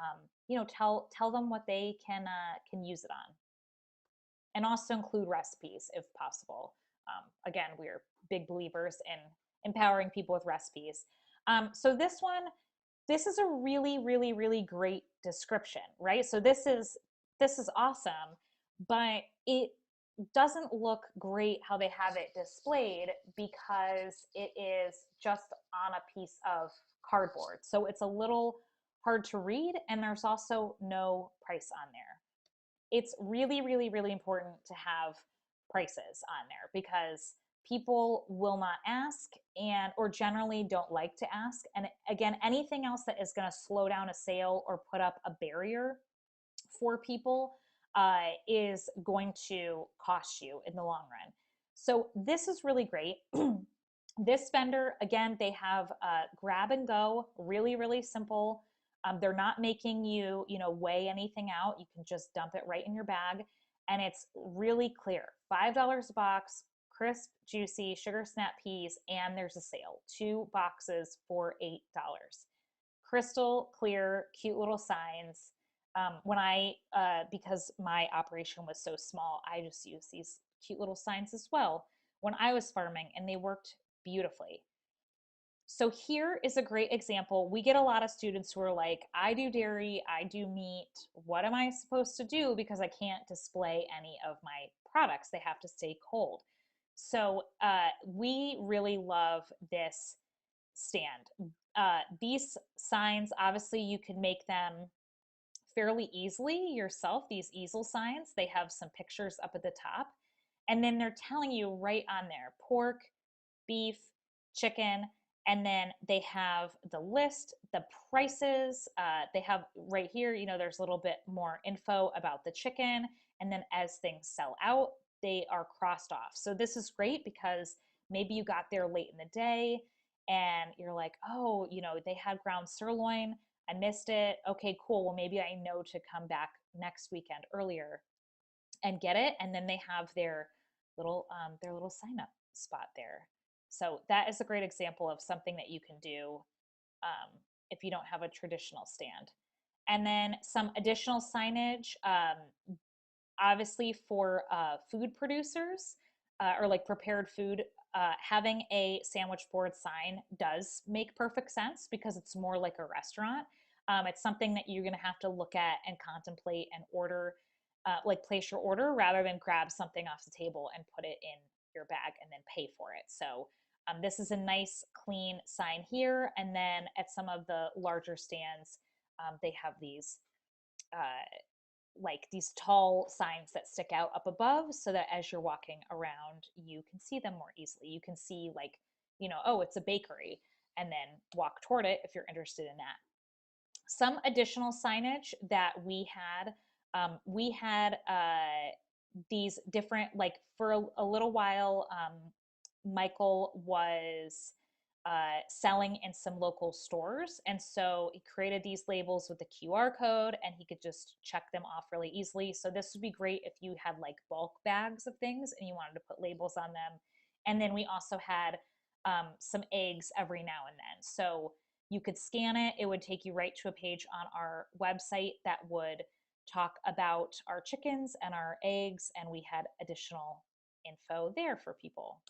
tell them what they can use it on, and also include recipes if possible. Again, we're big believers in empowering people with recipes. So this is a really, really, really great description, right? So this is awesome, but it doesn't look great how they have it displayed because it is just on a piece of cardboard. So it's a little hard to read, and there's also no price on there. It's really, really, really important to have prices on there because people will not ask and or generally don't like to ask. And again, anything else that is going to slow down a sale or put up a barrier for people is going to cost you in the long run. So this is really great. This vendor, again, they have grab and go, really, really simple. They're not making you, weigh anything out. You can just dump it right in your bag. And it's really clear. $5 a box, crisp, juicy, sugar snap peas, and there's a sale. 2 boxes for $8. Crystal clear, cute little signs. Because my operation was so small, I just used these cute little signs as well when I was farming, and they worked beautifully. So here is a great example. We get a lot of students who are like, I do dairy, I do meat. What am I supposed to do? Because I can't display any of my products. They have to stay cold. So we really love this stand. These signs, obviously, you can make them fairly easily yourself. These easel signs, they have some pictures up at the top. And then they're telling you right on there, pork, beef, chicken, and then they have the list, the prices. They have right here, there's a little bit more info about the chicken. And then as things sell out, they are crossed off. So this is great because maybe you got there late in the day and you're like, oh, they had ground sirloin. I missed it. Okay, cool. Well, maybe I know to come back next weekend earlier and get it. And then they have their little sign up spot there. So that is a great example of something that you can do if you don't have a traditional stand. And then some additional signage, obviously for food producers or like prepared food, having a sandwich board sign does make perfect sense because it's more like a restaurant. It's something that you're going to have to look at and contemplate and order, like place your order rather than grab something off the table and put it in your bag and then pay for it. So this is a nice clean sign here. And then at some of the larger stands, they have these like these tall signs that stick out up above so that as you're walking around, you can see them more easily. You can see, like, oh, it's a bakery, and then walk toward it if you're interested in that. Some additional signage that we had these different, like for a little while, Michael was selling in some local stores. And so he created these labels with the QR code and he could just check them off really easily. So this would be great if you had like bulk bags of things and you wanted to put labels on them. And then we also had some eggs every now and then. So you could scan it, it would take you right to a page on our website that would talk about our chickens and our eggs, and we had additional info there for people.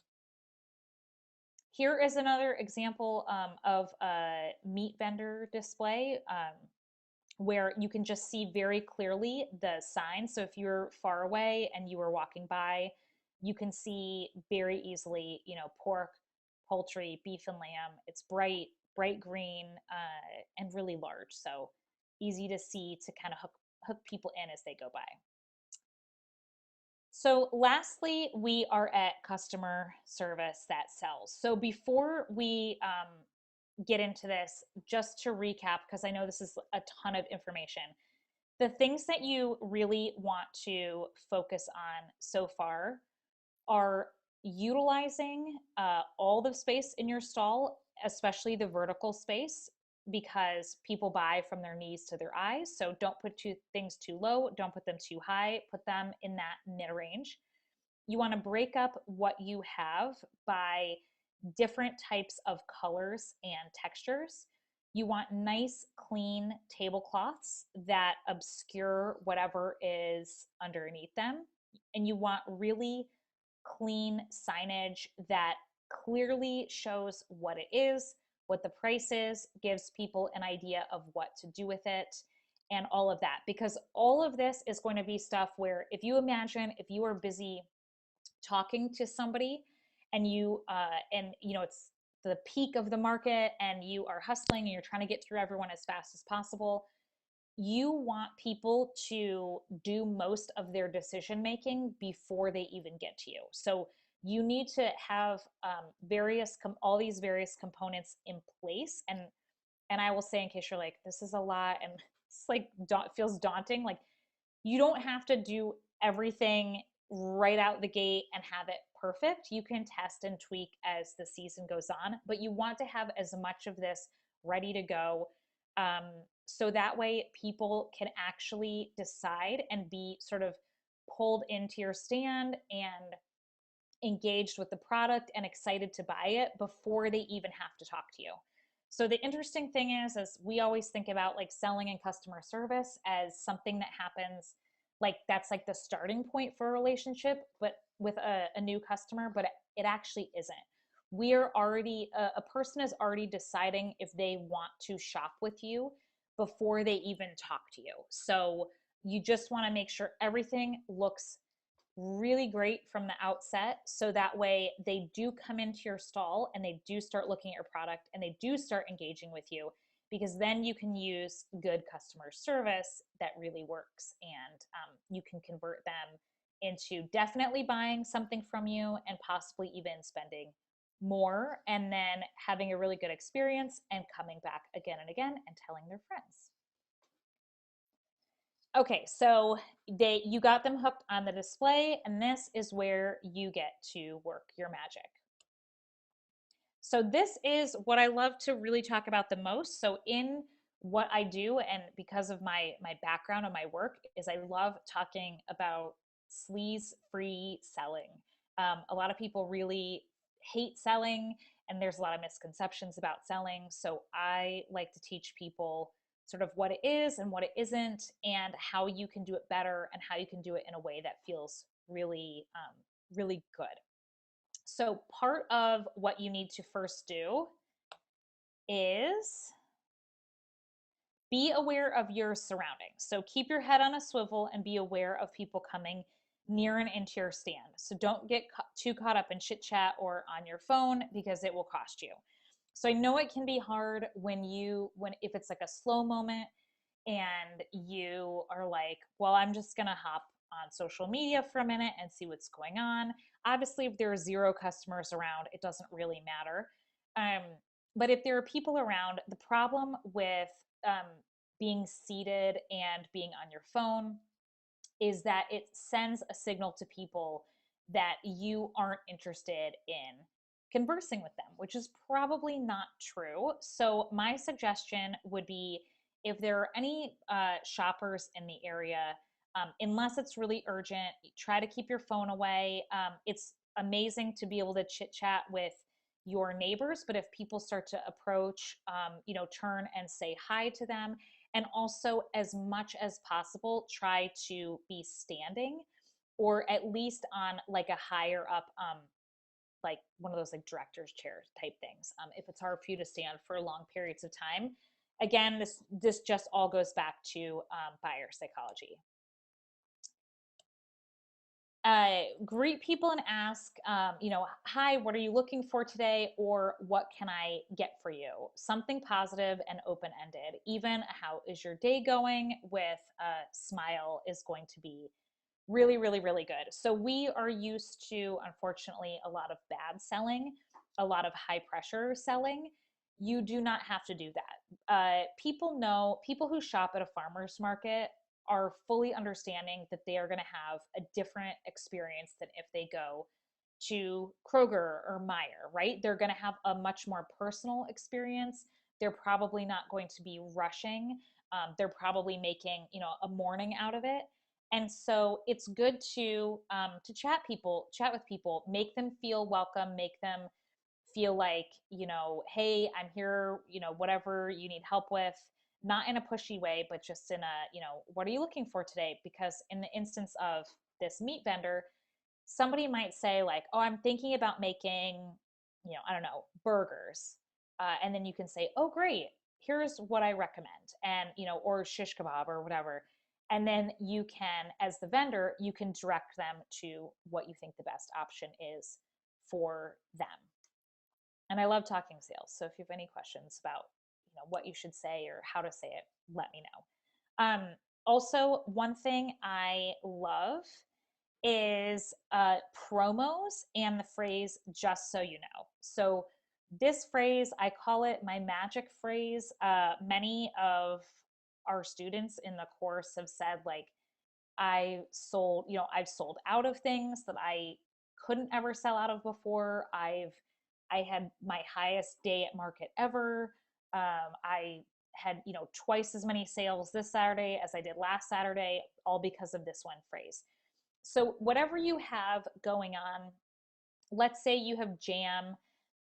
Here is another example of a meat vendor display where you can just see very clearly the sign. So if you're far away and you were walking by, you can see very easily, pork, poultry, beef and lamb. It's bright green, and really large. So easy to see to kind of hook people in as they go by. So lastly, we are at customer service that sells. So before we get into this, just to recap, because I know this is a ton of information, the things that you really want to focus on so far are utilizing all the space in your stall, especially the vertical space, because people buy from their knees to their eyes. So don't put things too low, don't put them too high, put them in that mid range. You want to break up what you have by different types of colors and textures. You want nice, clean tablecloths that obscure whatever is underneath them. And you want really clean signage that clearly shows what it is, what the price is, gives people an idea of what to do with it, and all of that. Because all of this is going to be stuff where if you imagine if you are busy talking to somebody and it's the peak of the market and you are hustling and you're trying to get through everyone as fast as possible, you want people to do most of their decision making before they even get to you. So you need to have all these various components in place. And I will say, in case you're like, this is a lot and it's like feels daunting, like you don't have to do everything right out the gate and have it perfect. You can test and tweak as the season goes on, but you want to have as much of this ready to go, so that way people can actually decide and be sort of pulled into your stand and engaged with the product and excited to buy it before they even have to talk to you. So the interesting thing is we always think about like selling and customer service as something that happens, like that's like the starting point for a relationship, but with a new customer, but it actually isn't. A person is already deciding if they want to shop with you before they even talk to you. So you just want to make sure everything looks really great from the outset, so that way they do come into your stall and they do start looking at your product and they do start engaging with you, because then you can use good customer service that really works, and you can convert them into definitely buying something from you and possibly even spending more, and then having a really good experience and coming back again and again and telling their friends. Okay, so you got them hooked on the display, and this is where you get to work your magic. So this is what I love to really talk about the most. So in what I do, and because of my background and my work, is I love talking about sleaze free selling. A lot of people really hate selling, and there's a lot of misconceptions about selling. So I like to teach people sort of what it is and what it isn't, and how you can do it better, and how you can do it in a way that feels really, really good. So part of what you need to first do is be aware of your surroundings. So keep your head on a swivel and be aware of people coming near and into your stand. So don't get too caught up in chit chat or on your phone, because it will cost you. So I know it can be hard when if it's like a slow moment and you are like, well, I'm just going to hop on social media for a minute and see what's going on. Obviously, if there are zero customers around, it doesn't really matter. Um, but if there are people around, the problem with um, being seated and being on your phone is that it sends a signal to people that you aren't interested in conversing with them, which is probably not true. So, my suggestion would be, if there are any shoppers in the area, unless it's really urgent, try to keep your phone away. It's amazing to be able to chit chat with your neighbors, but if people start to approach, turn and say hi to them. And also, as much as possible, try to be standing, or at least on like a higher up, like one of those like director's chairs type things, if it's hard for you to stand for long periods of time. Again, this just all goes back to buyer psychology. Greet people and ask, hi, what are you looking for today? Or what can I get for you? Something positive and open ended. Even how is your day going with a smile is going to be really, really, really good. So we are used to, unfortunately, a lot of bad selling, a lot of high pressure selling. You do not have to do that. People who shop at a farmer's market are fully understanding that they are going to have a different experience than if they go to Kroger or Meijer, right? They're going to have a much more personal experience. They're probably not going to be rushing. They're probably making, a morning out of it. And so it's good to chat with people, make them feel welcome, make them feel like, hey, I'm here, whatever you need help with, not in a pushy way, but just in a, what are you looking for today? Because in the instance of this meat vendor, somebody might say like, oh, I'm thinking about making, I don't know, burgers. And then you can say, oh, great, here's what I recommend. And, or shish kebab or whatever. And then you can, as the vendor, you can direct them to what you think the best option is for them. And I love talking sales. So if you have any questions about, what you should say or how to say it, let me know. Also, one thing I love is promos and the phrase "just so you know." So this phrase, I call it my magic phrase. Many of our students in the course have said like, I've sold out of things that I couldn't ever sell out of before. I had my highest day at market ever. I had, twice as many sales this Saturday as I did last Saturday, all because of this one phrase. So whatever you have going on, let's say you have jam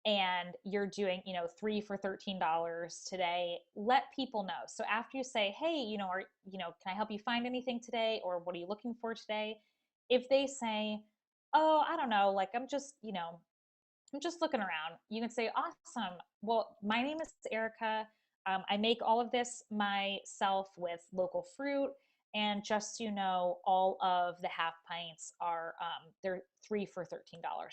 and you're doing, 3 for $13 today, let people know. So after you say, hey, can I help you find anything today? Or what are you looking for today? If they say, oh, I don't know, like I'm just looking around, you can say, awesome. Well, my name is Erica. I make all of this myself with local fruit. And just so you know, all of the half pints are they're 3 for $13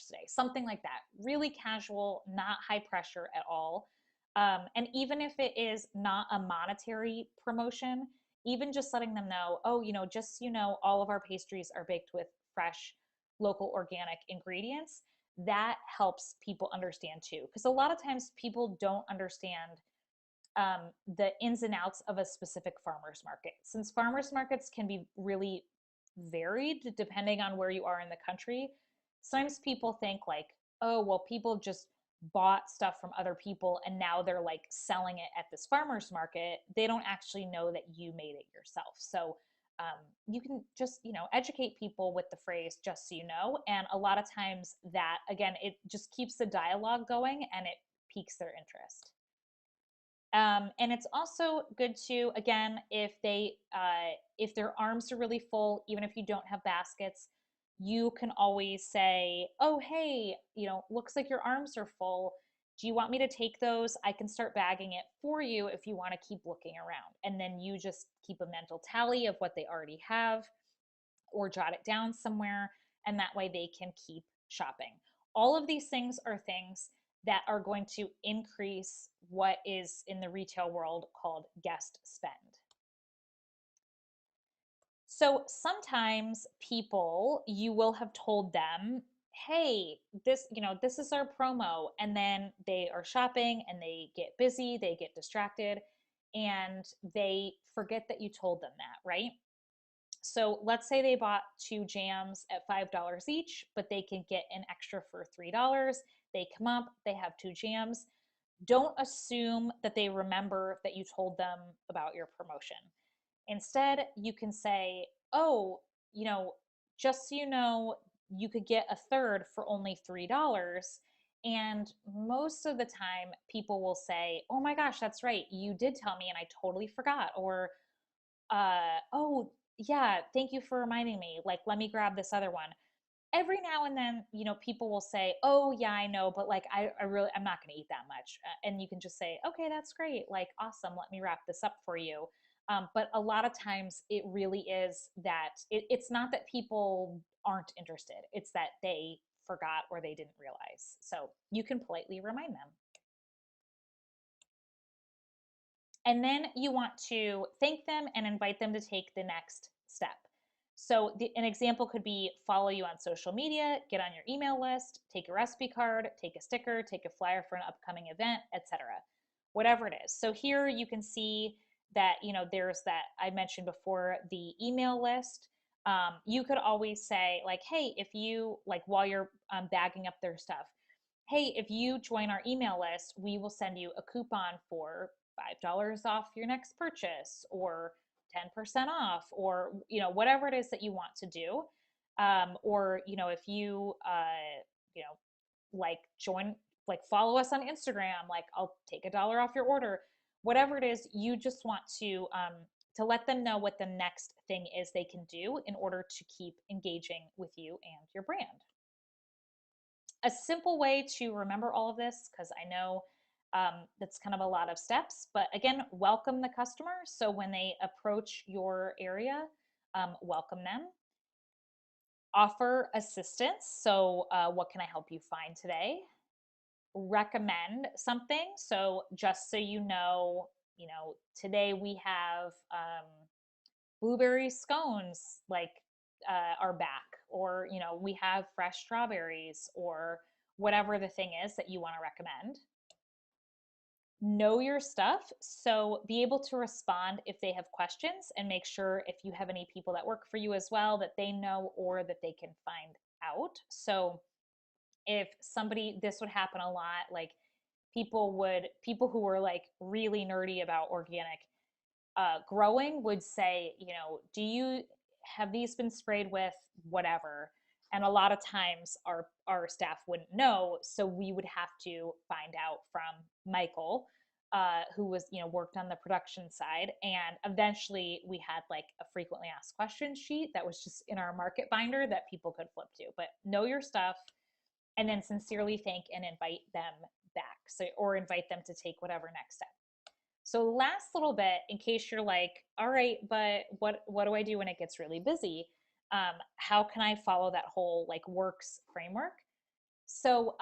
today, something like that. Really casual, not high pressure at all. And even if it is not a monetary promotion, even just letting them know, oh, just so you know, all of our pastries are baked with fresh, local, organic ingredients. That helps people understand too, because a lot of times people don't understand the ins and outs of a specific farmers market. Since farmers markets can be really varied depending on where you are in the country, sometimes people think like, oh, well, people just bought stuff from other people and now they're like selling it at this farmer's market, they don't actually know that you made it yourself. So you can just, educate people with the phrase, just so you know. And a lot of times that, again, it just keeps the dialogue going and it piques their interest. And it's also good to, again, if their arms are really full, even if you don't have baskets, you can always say, "Oh, hey, looks like your arms are full. Do you want me to take those? I can start bagging it for you if you want to keep looking around." And then you just keep a mental tally of what they already have or jot it down somewhere, and that way they can keep shopping. All of these things are things that are going to increase what is in the retail world called guest spend. So sometimes people, you will have told them, "Hey, this is our promo." And then they are shopping and they get busy, they get distracted, and they forget that you told them that, right? So let's say they bought two jams at $5 each, but they can get an extra for $3. They come up, they have two jams. Don't assume that they remember that you told them about your promotion. Instead, you can say, "Oh, just so you know, you could get a third for only $3." And most of the time, people will say, "Oh my gosh, that's right. You did tell me and I totally forgot." Or, "Oh, yeah, thank you for reminding me. Like, let me grab this other one." Every now and then, people will say, "Oh, yeah, I know, but like, I'm not going to eat that much." And you can just say, "Okay, that's great. Like, awesome. Let me wrap this up for you." But a lot of times it really is that it's not that people aren't interested, it's that they forgot or they didn't realize. So you can politely remind them. And then you want to thank them and invite them to take the next step. So, an example could be follow you on social media, get on your email list, take a recipe card, take a sticker, take a flyer for an upcoming event, etc. Whatever it is. So, here you can see that, there's that I mentioned before, the email list. You could always say, like, "Hey, if you, like, while you're bagging up their stuff, hey, if you join our email list, we will send you a coupon for $5 off your next purchase, or 10% off, or whatever it is that you want to do." Or if you like join, like follow us on Instagram, like I'll take $1 off your order. Whatever it is, you just want to let them know what the next thing is they can do in order to keep engaging with you and your brand. A simple way to remember all of this, because I know that's kind of a lot of steps, but again, welcome the customer. So when they approach your area, welcome them. Offer assistance. So, what can I help you find today? Recommend something. So, just so today we have blueberry scones, like, are back, or we have fresh strawberries, or whatever the thing is that you want to recommend. Know your stuff, so be able to respond if they have questions, and make sure if you have any people that work for you as well that they know or that they can find out. So if somebody, this would happen a lot, like people who were like really nerdy about organic growing would say, "Do you have these been sprayed with whatever?" And a lot of times our staff wouldn't know, so we would have to find out from Michael, who was worked on the production side. And eventually we had like a frequently asked questions sheet that was just in our market binder that people could flip to. But know your stuff, and then sincerely thank and invite them back, so, or invite them to take whatever next step. So last little bit, in case you're like, "All right, but what do I do when it gets really busy? How can I follow that whole like works framework?" So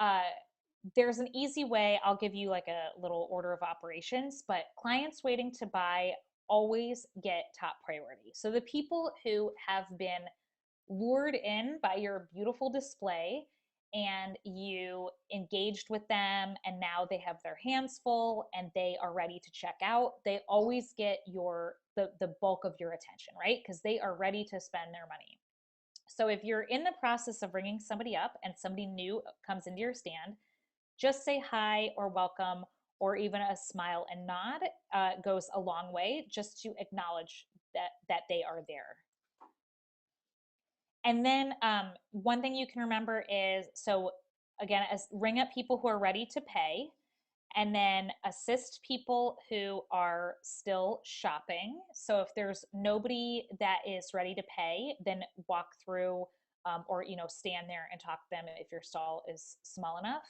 there's an easy way. I'll give you like a little order of operations, but clients waiting to buy always get top priority. So the people who have been lured in by your beautiful display, and you engaged with them, and now they have their hands full and they are ready to check out, they always get the bulk of your attention, right? Because they are ready to spend their money. So if you're in the process of bringing somebody up and somebody new comes into your stand, just say hi or welcome, or even a smile and nod goes a long way, just to acknowledge that they are there. And then one thing you can remember is, so again, as ring up people who are ready to pay, and then assist people who are still shopping. So if there's nobody that is ready to pay, then walk through, or stand there and talk to them if your stall is small enough.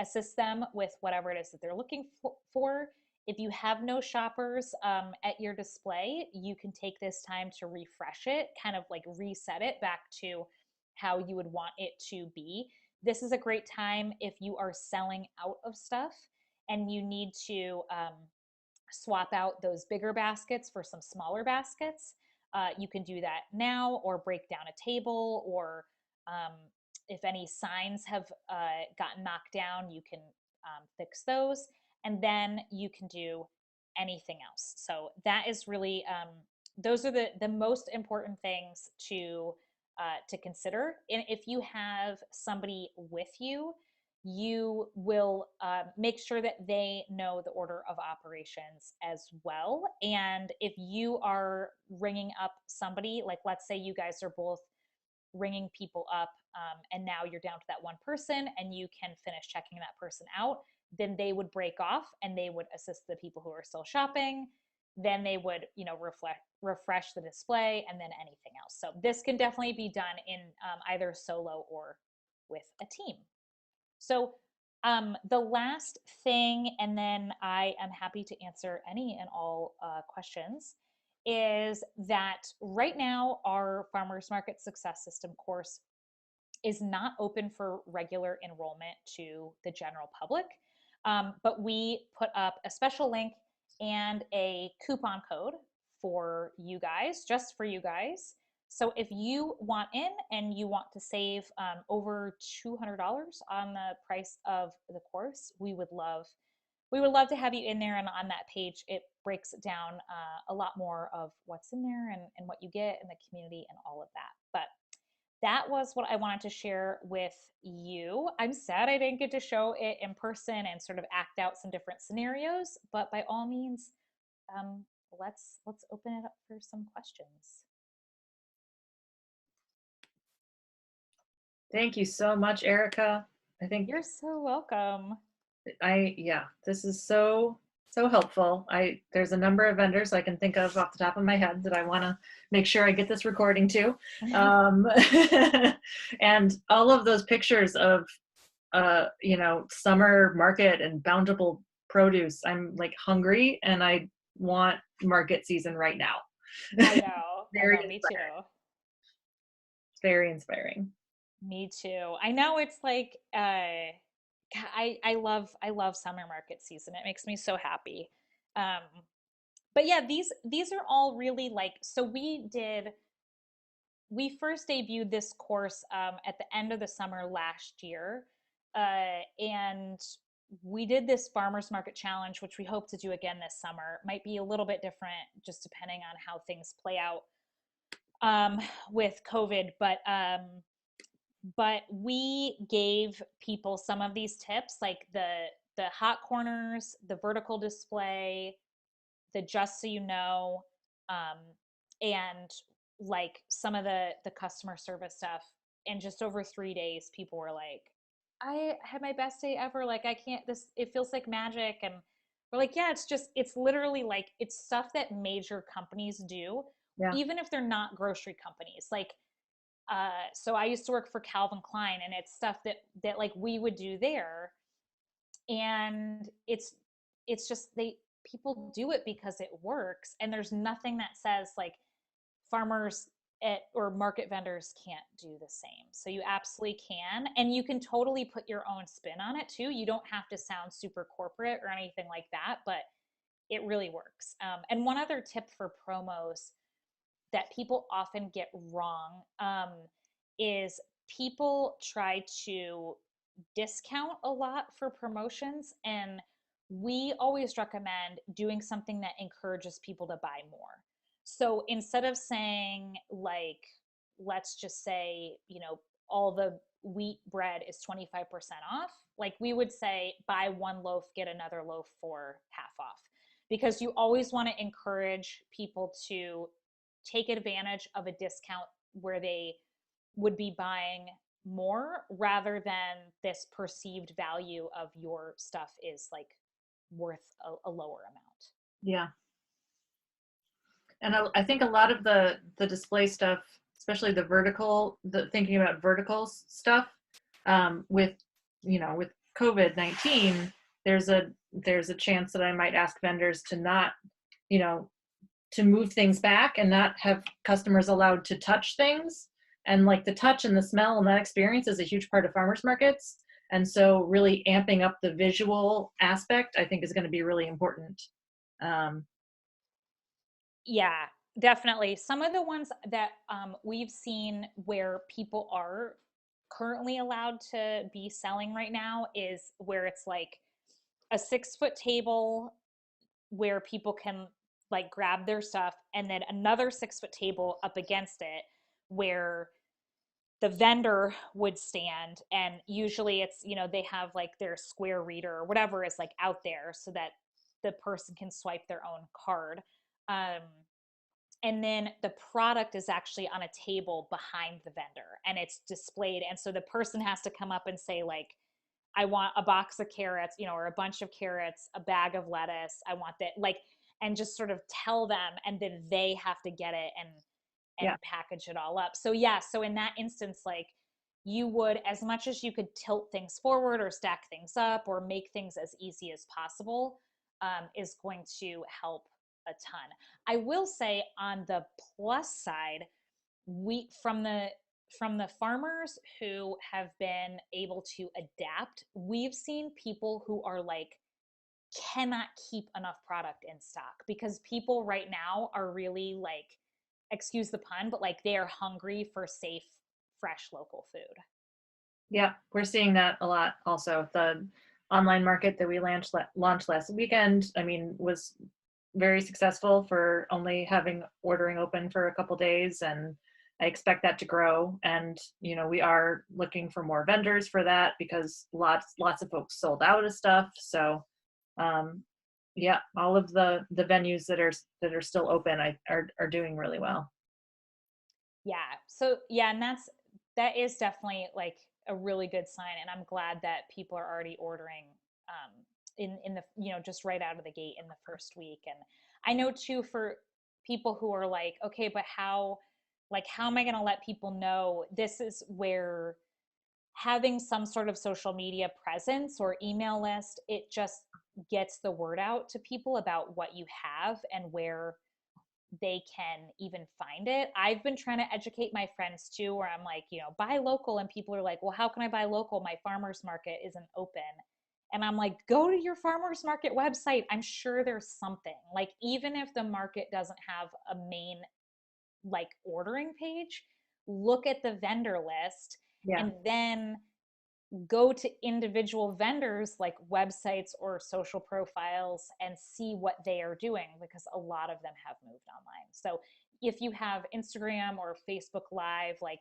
Assist them with whatever it is that they're looking for. If you have no shoppers at your display, you can take this time to refresh it, kind of like reset it back to how you would want it to be. This is a great time if you are selling out of stuff and you need to swap out those bigger baskets for some smaller baskets. You can do that now, or break down a table, or um, if any signs have gotten knocked down, you can fix those, and then you can do anything else. So that is really those are the most important things to consider. And if you have somebody with you, you will make sure that they know the order of operations as well. And if you are ringing up somebody, like let's say you guys are both ringing people up, and now you're down to that one person and you can finish checking that person out, then they would break off and they would assist the people who are still shopping. Then they would refresh the display, and then anything else. So this can definitely be done in either solo or with a team. So the last thing, and then I am happy to answer any and all questions, is that right now our Farmers Market Success System course is not open for regular enrollment to the general public, but we put up a special link and a coupon code for you guys, just for you guys. So if you want in and you want to save over $200 on the price of the course, we would love to have you in there. And on that page, it breaks down a lot more of what's in there, and what you get in the community and all of that. But that was what I wanted to share with you. I'm sad I didn't get to show it in person and sort of act out some different scenarios, but by all means, um, let's open it up for some questions. Thank you so much, Erica. I think You're so welcome. yeah, this is so helpful. There's a number of vendors I can think of off the top of my head that I want to make sure I get this recording to. Um, and all of those pictures of summer market and bountiful produce. I'm like hungry and I want market season right now. I know. Very Me too. very inspiring. Me too. I know it's like I love summer market season. It makes me so happy. Um, but yeah, these are all really like, so we first debuted this course at the end of the summer last year, and we did this farmers market challenge, which we hope to do again this summer. Might be a little bit different just depending on how things play out with COVID, but we gave people some of these tips, like the hot corners, the vertical display, the just so you know, um, and like some of the customer service stuff. And just over 3 days, people were like, I had my best day ever. Like, I can't, this, it feels like magic. And we're like, yeah, it's literally like, it's stuff that major companies do, Yeah. even if they're not grocery companies. Like, so I used to work for Calvin Klein, and it's stuff that like we would do there. And it's just people do it because it works, and there's nothing that says like farmers or market vendors can't do the same. So you absolutely can, and you can totally put your own spin on it too. You don't have to sound super corporate or anything like that, but it really works. And one other tip for promos that people often get wrong is people try to discount a lot for promotions, and we always recommend doing something that encourages people to buy more. So instead of saying, like, let's just say, all the wheat bread is 25% off, like we would say buy one loaf, get another loaf for half off, because you always want to encourage people to take advantage of a discount where they would be buying more, rather than this perceived value of your stuff is like worth a lower amount. Yeah. And I think a lot of the display stuff, especially the vertical, the thinking about vertical stuff, with with COVID-19, there's a chance that I might ask vendors to not, you know, to move things back and not have customers allowed to touch things. And like the touch and the smell and that experience is a huge part of farmers markets. And so really amping up the visual aspect, I think, is going to be really important. Um, Yeah, definitely. Some of the ones that we've seen where people are currently allowed to be selling right now is where it's like a 6 foot table where people can like grab their stuff, and then another 6 foot table up against it where the vendor would stand, and usually it's, they have like their square reader or whatever is like out there so that the person can swipe their own card. um, and then the product is actually on a table behind the vendor and it's displayed, and so the person has to come up and say like, I want a box of carrots, or a bunch of carrots, a bag of lettuce, I want that, like, and just sort of tell them, and then they have to get it and yeah, package it all up. So yeah, so in that instance, like, you would, as much as you could tilt things forward or stack things up or make things as easy as possible, is going to help a ton. I will say on the plus side, we from the farmers who have been able to adapt, we've seen people who are like cannot keep enough product in stock because people right now are really like, excuse the pun, but like they are hungry for safe, fresh local food. yeah, we're seeing that a lot. Also, the online market that we launched last weekend, I mean, was very successful for only having ordering open for a couple days, and I expect that to grow. And we are looking for more vendors for that because lots of folks sold out of stuff. So um, yeah, all of the venues that are still open are doing really well. Yeah. So yeah, and that is definitely like a really good sign, and I'm glad that people are already ordering in the, just right out of the gate in the first week. And I know too, for people who are like, okay, but how am I going to let people know? This is where having some sort of social media presence or email list, it just gets the word out to people about what you have and where they can even find it. I've been trying to educate my friends too, where I'm like, buy local. And people are like, well, how can I buy local? My farmer's market isn't open. And I'm like, go to your farmer's market website. I'm sure there's something. Like, even if the market doesn't have a main like ordering page, look at the vendor list Yeah, and then go to individual vendors like websites or social profiles and see what they are doing, because a lot of them have moved online. So if you have Instagram or Facebook Live, like,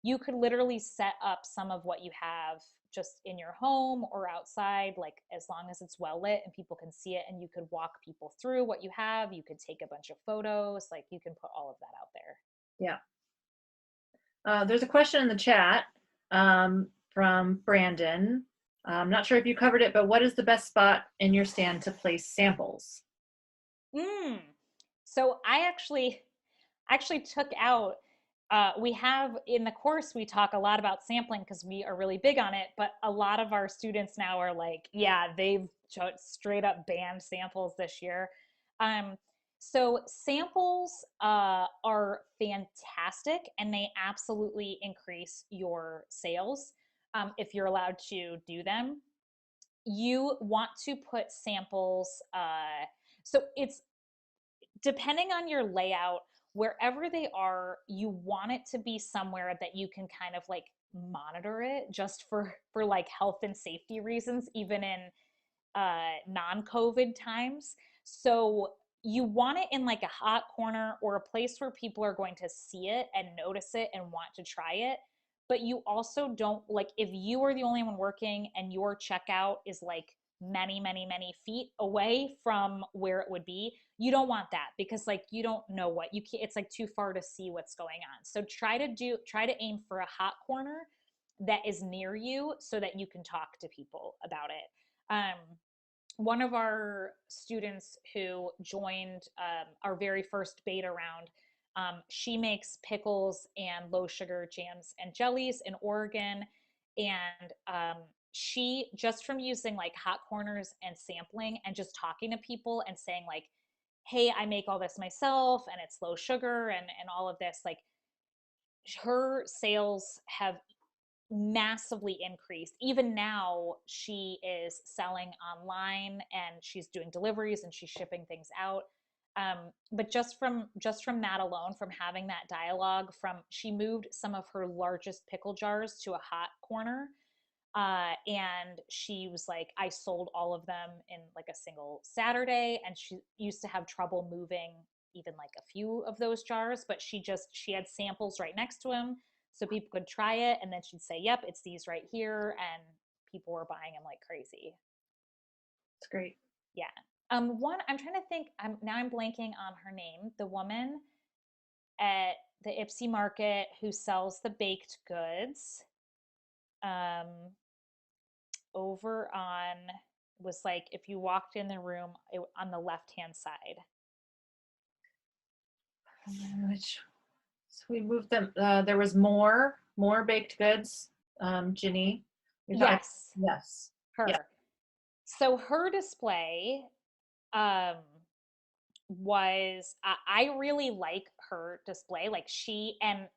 you could literally set up some of what you have just in your home or outside, like as long as it's well lit and people can see it, and you could walk people through what you have. You could take a bunch of photos, like you can put all of that out there. yeah. There's a question in the chat from Brandon. I'm not sure if you covered it, but what is the best spot in your stand to place samples? Mm. So I actually took out, we have in the course, we talk a lot about sampling because we are really big on it, but a lot of our students now are like, yeah, they've straight up banned samples this year. um, so samples are fantastic, and they absolutely increase your sales if you're allowed to do them. You want to put samples, so it's depending on your layout, wherever they are, you want it to be somewhere that you can kind of like monitor it, just for like health and safety reasons, even in non-COVID times. So you want it in like a hot corner or a place where people are going to see it and notice it and want to try it. but you also don't, like, if you are the only one working and your checkout is like many, many, many feet away from where it would be, you don't want that, because like you don't know what you can, it's like too far to see what's going on. So try to aim for a hot corner that is near you so that you can talk to people about it. One of our students who joined our very first beta round, she makes pickles and low sugar jams and jellies in Oregon. And she, just from using like hot corners and sampling and just talking to people and saying like, hey, I make all this myself and it's low sugar and all of this, like her sales have massively increased. Even now, she is selling online and she's doing deliveries and she's shipping things out. But just from that alone, from having that dialogue, from she moved some of her largest pickle jars to a hot corner, and she was like, I sold all of them in like a single Saturday, and she used to have trouble moving even like a few of those jars, but she had samples right next to him so people could try it, and then she'd say, yep, it's these right here, and people were buying them like crazy. It's great. Yeah. One, I'm trying to think, I'm blanking on her name, the woman at the Ipsy Market who sells the baked goods. um Over on, was like if you walked in the room, on the left hand side. Which, so we moved them. There was more baked goods. Ginny, we thought, Yes, yes, yeah, her. So her display, um I really like her display. Like she, and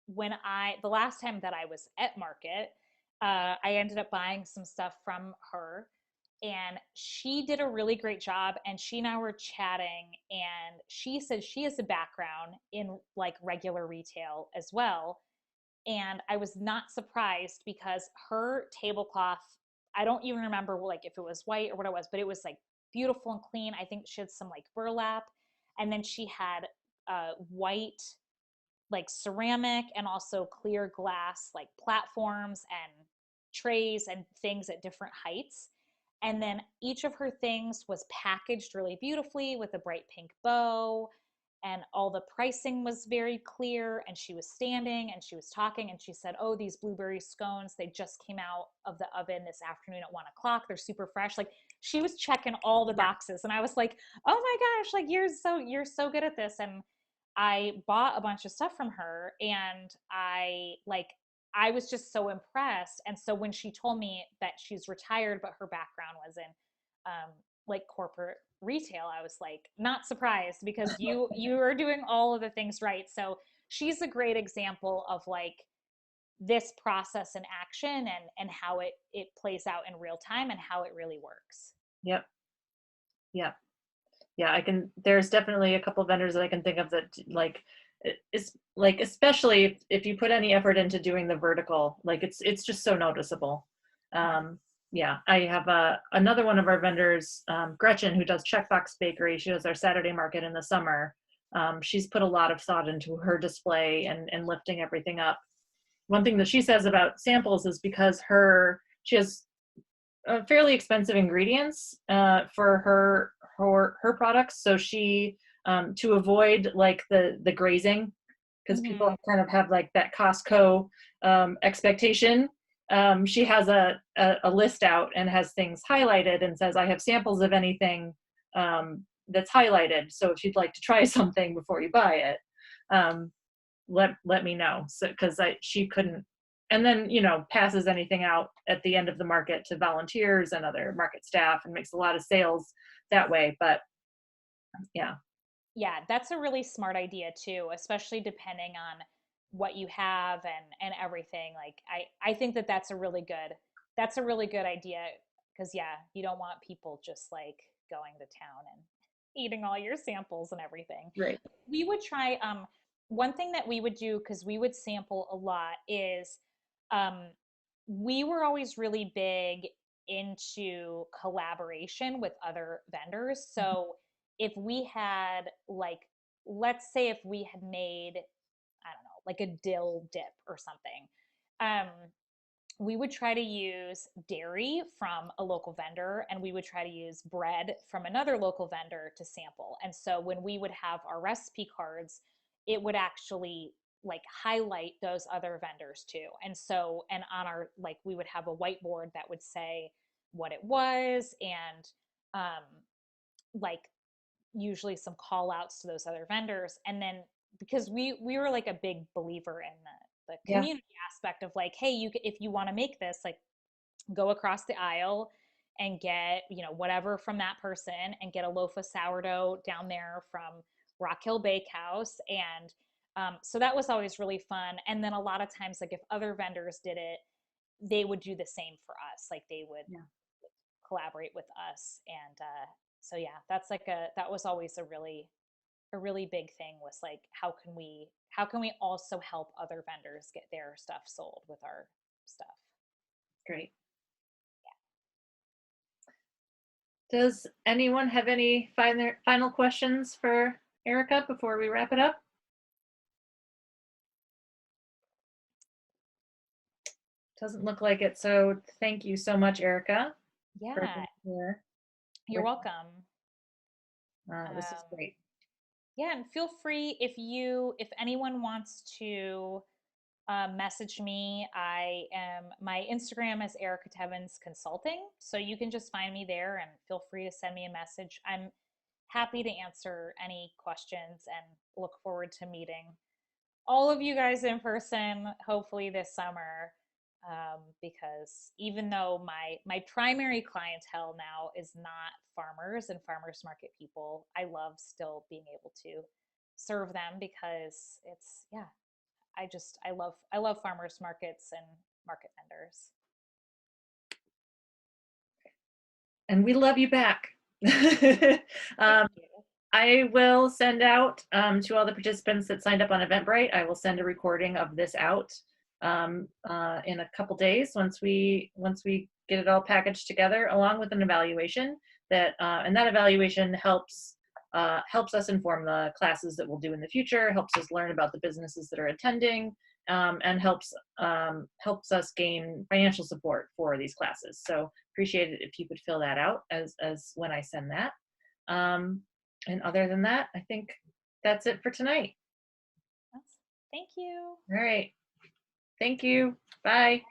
when I the last time that I was at market, I ended up buying some stuff from her, and she did a really great job. And she and I were chatting, and she said she has a background in like regular retail as well. And I was not surprised because her tablecloth, I don't even remember like if it was white or what it was, but it was like beautiful and clean. I think she had some like burlap, and then she had white like ceramic and also clear glass like platforms and trays and things at different heights. And then each of her things was packaged really beautifully with a bright pink bow, and all the pricing was very clear. And she was standing and she was talking, and she said, oh, these blueberry scones, they just came out of the oven this afternoon at 1 o'clock, they're super fresh. Like she was checking all the yeah, boxes, and I was like, oh my gosh, like you're so good at this. And I bought a bunch of stuff from her, and I was just so impressed. And so when she told me that she's retired but her background was in like corporate retail, I was like not surprised, because you are doing all of the things right. So she's a great example of like this process in action, and how it plays out in real time and how it really works. yep, yep. Yeah, I can. There's definitely a couple of vendors that I can think of that like it's like, especially if you put any effort into doing the vertical, like it's just so noticeable. Um, yeah, I have another one of our vendors, Gretchen, who does Checkbox Bakery. She does our Saturday market in the summer. She's put a lot of thought into her display and lifting everything up. One thing that she says about samples is because she has fairly expensive ingredients for her products. So she, to avoid like the grazing, because people Mm-hmm. kind of have like that Costco expectation. She has a list out and has things highlighted and says, I have samples of anything that's highlighted. So if you'd like to try something before you buy it, um, let me know. So because she couldn't, and then passes anything out at the end of the market to volunteers and other market staff and makes a lot of sales that way. But yeah, Yeah, that's a really smart idea too, especially depending on what you have and everything. Like I think that that's a really good idea, because yeah, you don't want people just like going to town and eating all your samples and everything. right. We would try one thing that we would do, because we would sample a lot, is um we were always really big into collaboration with other vendors. So if we had like, let's say if we had made, I don't know, like a dill dip or something, Um, we would try to use dairy from a local vendor, and we would try to use bread from another local vendor to sample. And so when we would have our recipe cards, it would actually like highlight those other vendors too. And so, and on our, like, we would have a whiteboard that would say what it was, and um, like usually some call outs to those other vendors. And then because we were like a big believer in the Yeah. community aspect of like, hey, you if you want to make this, like, go across the aisle and get, you know, whatever from that person, and get a loaf of sourdough down there from Rock Hill Bakehouse. And so that was always really fun. And then a lot of times, like if other vendors did it, they would do the same for us. Like they would Yeah. collaborate with us. And so yeah, that's like that was always a really big thing, was like, how can we also help other vendors get their stuff sold with our stuff. Great. Does anyone have any final questions for Erica before we wrap it up? Doesn't look like it. So thank you so much, Erica, for Yeah, being here you're with welcome. this is um, great. yeah, and feel free, if anyone wants to message me. My Instagram is Erica Tevins Consulting, so you can just find me there and feel free to send me a message. I'm happy to answer any questions and look forward to meeting all of you guys in person, hopefully this summer. Because even though my primary clientele now is not farmers and farmers market people, I love still being able to serve them, because it's, yeah, I love farmers markets and market vendors. And we love you back. Thank um, you. I will send out to all the participants that signed up on Eventbrite. I will send a recording of this out in a couple days once we get it all packaged together, along with an evaluation and that evaluation helps us inform the classes that we'll do in the future, helps us learn about the businesses that are attending, and helps us gain financial support for these classes. So appreciate it if you could fill that out as when I send that. And other than that, I think that's it for tonight. Thank you. All right. Thank you. Bye.